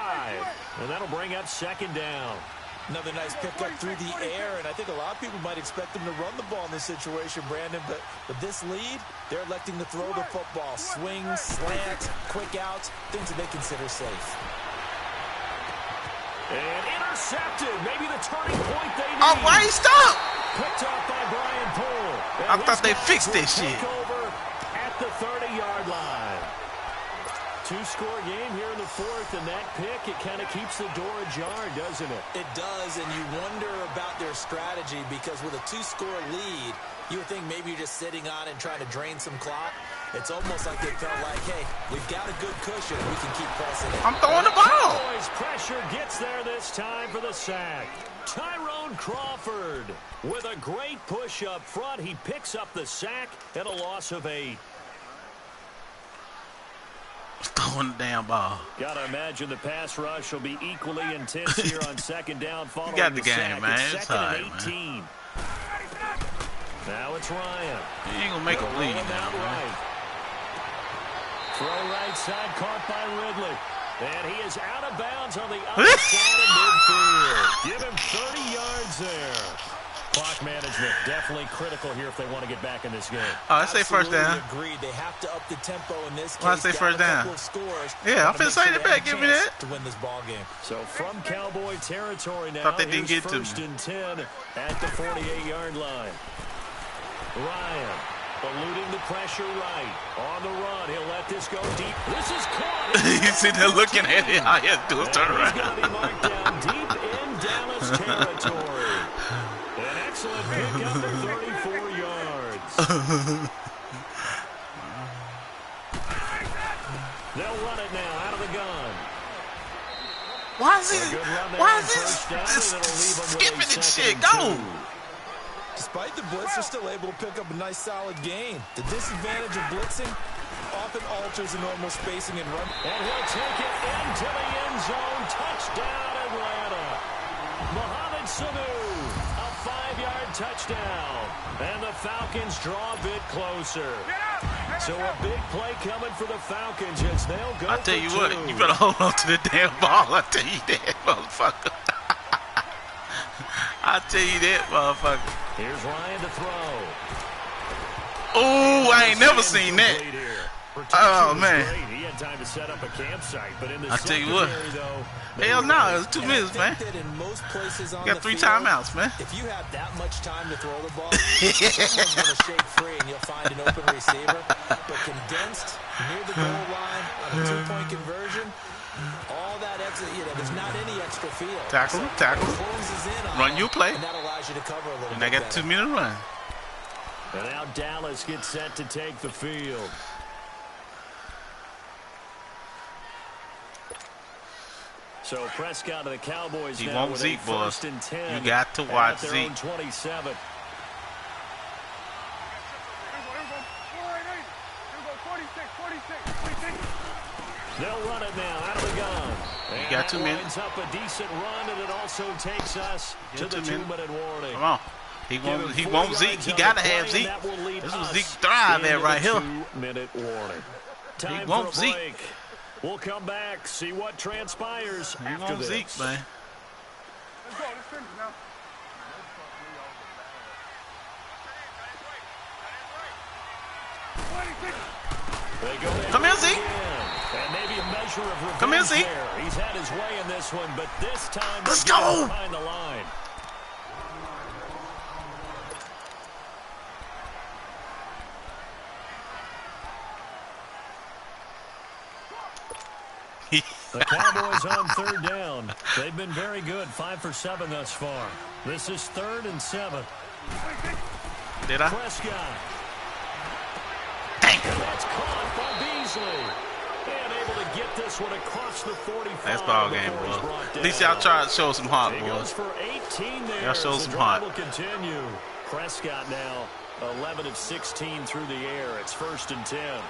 and that'll bring up 2nd down. Another nice pickup through the air, and I think a lot of people might expect them to run the ball in this situation, Brandon, but with this lead, they're electing to throw the football. Swings, slants, quick outs, things that they consider safe. And intercepted. Maybe the turning point they need. Oh, why he stopped? Picked off by Brian Poole. I thought they fixed this shit. Over at the 30-yard line. 2-score game here in the 4th, and that pick, it kind of keeps the door ajar, doesn't it? It does, and you wonder about their strategy because with a 2-score lead, you would think maybe you're just sitting on and trying to drain some clock. It's almost like they felt like, hey, we've got a good cushion. We can keep pressing it. I'm throwing the ball. Cowboys pressure gets there this time for the sack. Tyrone Crawford with a great push up front. He picks up the sack and a loss of 8. Throwing the damn ball. Gotta imagine the pass rush will be equally intense here on 2nd down following You got the the game, sack. man. It's It's 2nd all and right, 18. Now it's Ryan. You ain't gonna make a lead now, man. Right. Throw right side caught by Ridley. And he is out of bounds on the other side of midfield. Give him 30 yards there. Clock management definitely critical here if they want to get back in this game. Oh, I say 1st down. Agreed. They have to up the tempo in this case. Well, I say 1st down. Scores, yeah, I'm finna say it back. Give me that. To win this ball game. So from Cowboy territory now, Thought they didn't get to 1st and 10 at the 48-yard line. Ryan eluding the pressure right. On the run, he'll let this go deep. This is caught. You see that looking at it. All you have to do is turn He's around. going to be marked down deep in Dallas territory. An excellent pickup of 34 yards. They'll run it now out of the gun. Why is this skipping and shit? Go! Despite the blitz, they're still able to pick up a nice solid gain. The disadvantage of blitzing often alters the normal spacing and run. And he'll take it into the end zone. Touchdown, Atlanta. Mohamed Sanu, a 5-yard touchdown. And the Falcons draw a bit closer. So a big play coming for the Falcons as they'll go. I tell you what, you better hold on to the damn ball. I tell you that, motherfucker. I I tell you that, motherfucker. Here's Ryan to throw. Oh, I ain't never seen that. Oh man. He had time to set up a campsite, but in the I tell you what. though, Hell no, it was 2 minutes, man. In most places on You got the 3 field, timeouts, man. if you have that much time to throw the ball, someone's going to shake free and you'll find an open receiver. But condensed near the goal line on a 2-point conversion, all that extra, there's not any extra field. Tackle, So tackle. closes in on Run your play. and that allows you to cover a little And bit I got better. 2-minute run. And now Dallas gets set to take the field. So Prescott and the Cowboys You now want with Zeke, a boys. 1st and 10. You got to watch at their Zeke. own 27. They'll run it now out of the gun. You got 2 minutes. Lines up a decent run, and it also takes us to the 2-minute warning. Come on. He wants Zeke. He got to have Zeke. This is Zeke thrive at right here. 2-minute warning. Time wants for a Zeke. break. We'll come back, see what transpires He after wants this. Zeke, man. Let's go. Let's finish now. They go in Come here, Zeke. again. And maybe a measure of revenge Come here, Zeke. there. He's had his way in this one, but this time Let's they're getting go. behind the line. The Cowboys on 3rd down. They've been very good, 5 for 7 thus far. This is 3rd and 7. Did I? Prescott. Dang. And that's caught by Beasley. And able to get this one across the 45. That's ball game, before he's boy. brought At least down. y'all try to show some heart, He goes boys. for 18 there. Y'all show as the some drive heart. will continue. Prescott now 11 of 16 through the air. It's 1st and 10.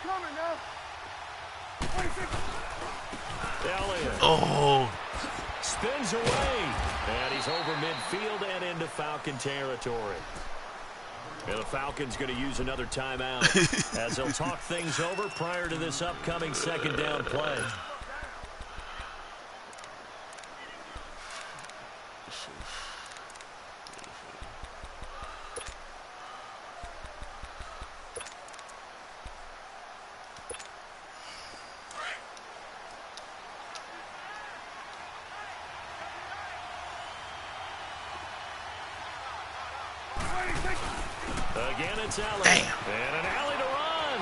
Coming now. 26. Elliott Oh, spins away. And he's over midfield and into Falcon territory. And the Falcons going to use another timeout as they'll talk things over prior to this upcoming 2nd down play. Again, it's Elliott. Damn. And an alley to run.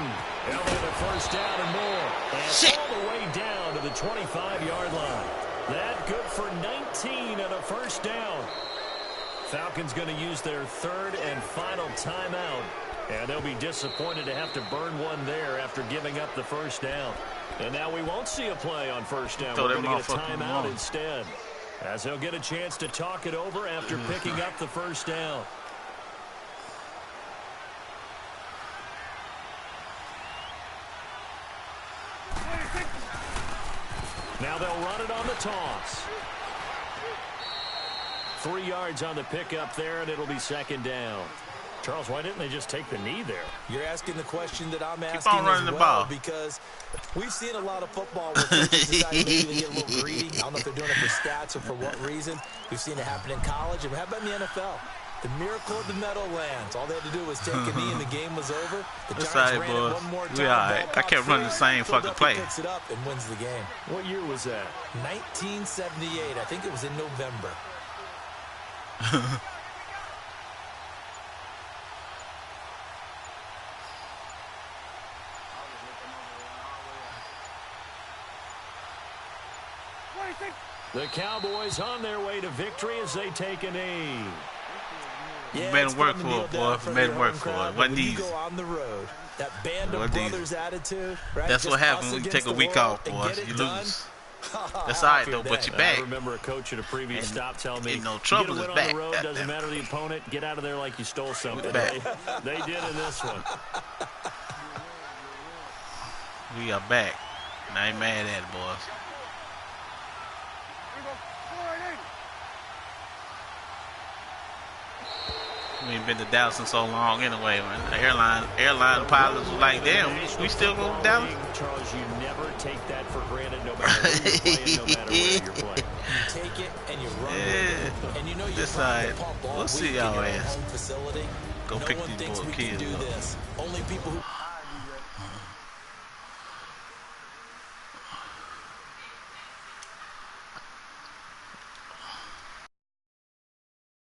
Elliott a 1st down and more. And Shit. all the way down to the 25-yard line. That good for 19 and a 1st down. Falcons going to use their 3rd and final timeout. And they'll be disappointed to have to burn one there after giving up the 1st down. And now we won't see a play on 1st down. Throw We're that going to get a motherfucker timeout long. instead. As they'll get a chance to talk it over after picking up the 1st down. Now they'll run it on the toss. 3 yards on the pickup there, and it'll be 2nd down. Charles, why didn't they just take the knee there? You're asking the question that I'm asking on running as the well, ball. because we've seen a lot of football where coaches decide maybe they get a little greedy. I don't know if they're doing it for stats or for what reason. We've seen it happen in college, and how about in the NFL? The miracle of the Meadowlands. All they had to do was take a knee, and the game was over. The That's Giants all right, ran it boys. one more time. We all right. ball I got kept running the free, same fucking play. Philadelphia picks it up and wins the game. What year was that? 1978. I think it was in November. The Cowboys on their way to victory as they take a knee. Yeah, made it's him work fun to for kneel it, down boy. in front Made of him your work home for it. crowd, but Wasn't when you easy. go on the road, that band of Wasn't easy. brothers attitude, right? That's Just what happens us when you against take a the week world off, and boys. get it You done. lose. That's all right, though, but you I back. remember a coach at a previous And- stop telling me, and no you trouble get a is win back. on the road, Goddamn. doesn't matter the opponent, get out of there like you stole something. back. They did in this one. We are back. And I ain't mad at it, boys. We ain't been to Dallas in so long anyway, man. The airline pilots was like, damn, we still go to Dallas? Charles, you never take that for granted no matter who you're playing, no matter where you're playing. You take it and you run with it. And you know this side. We'll see y'all ass. Go pick these boy kids up. Only people who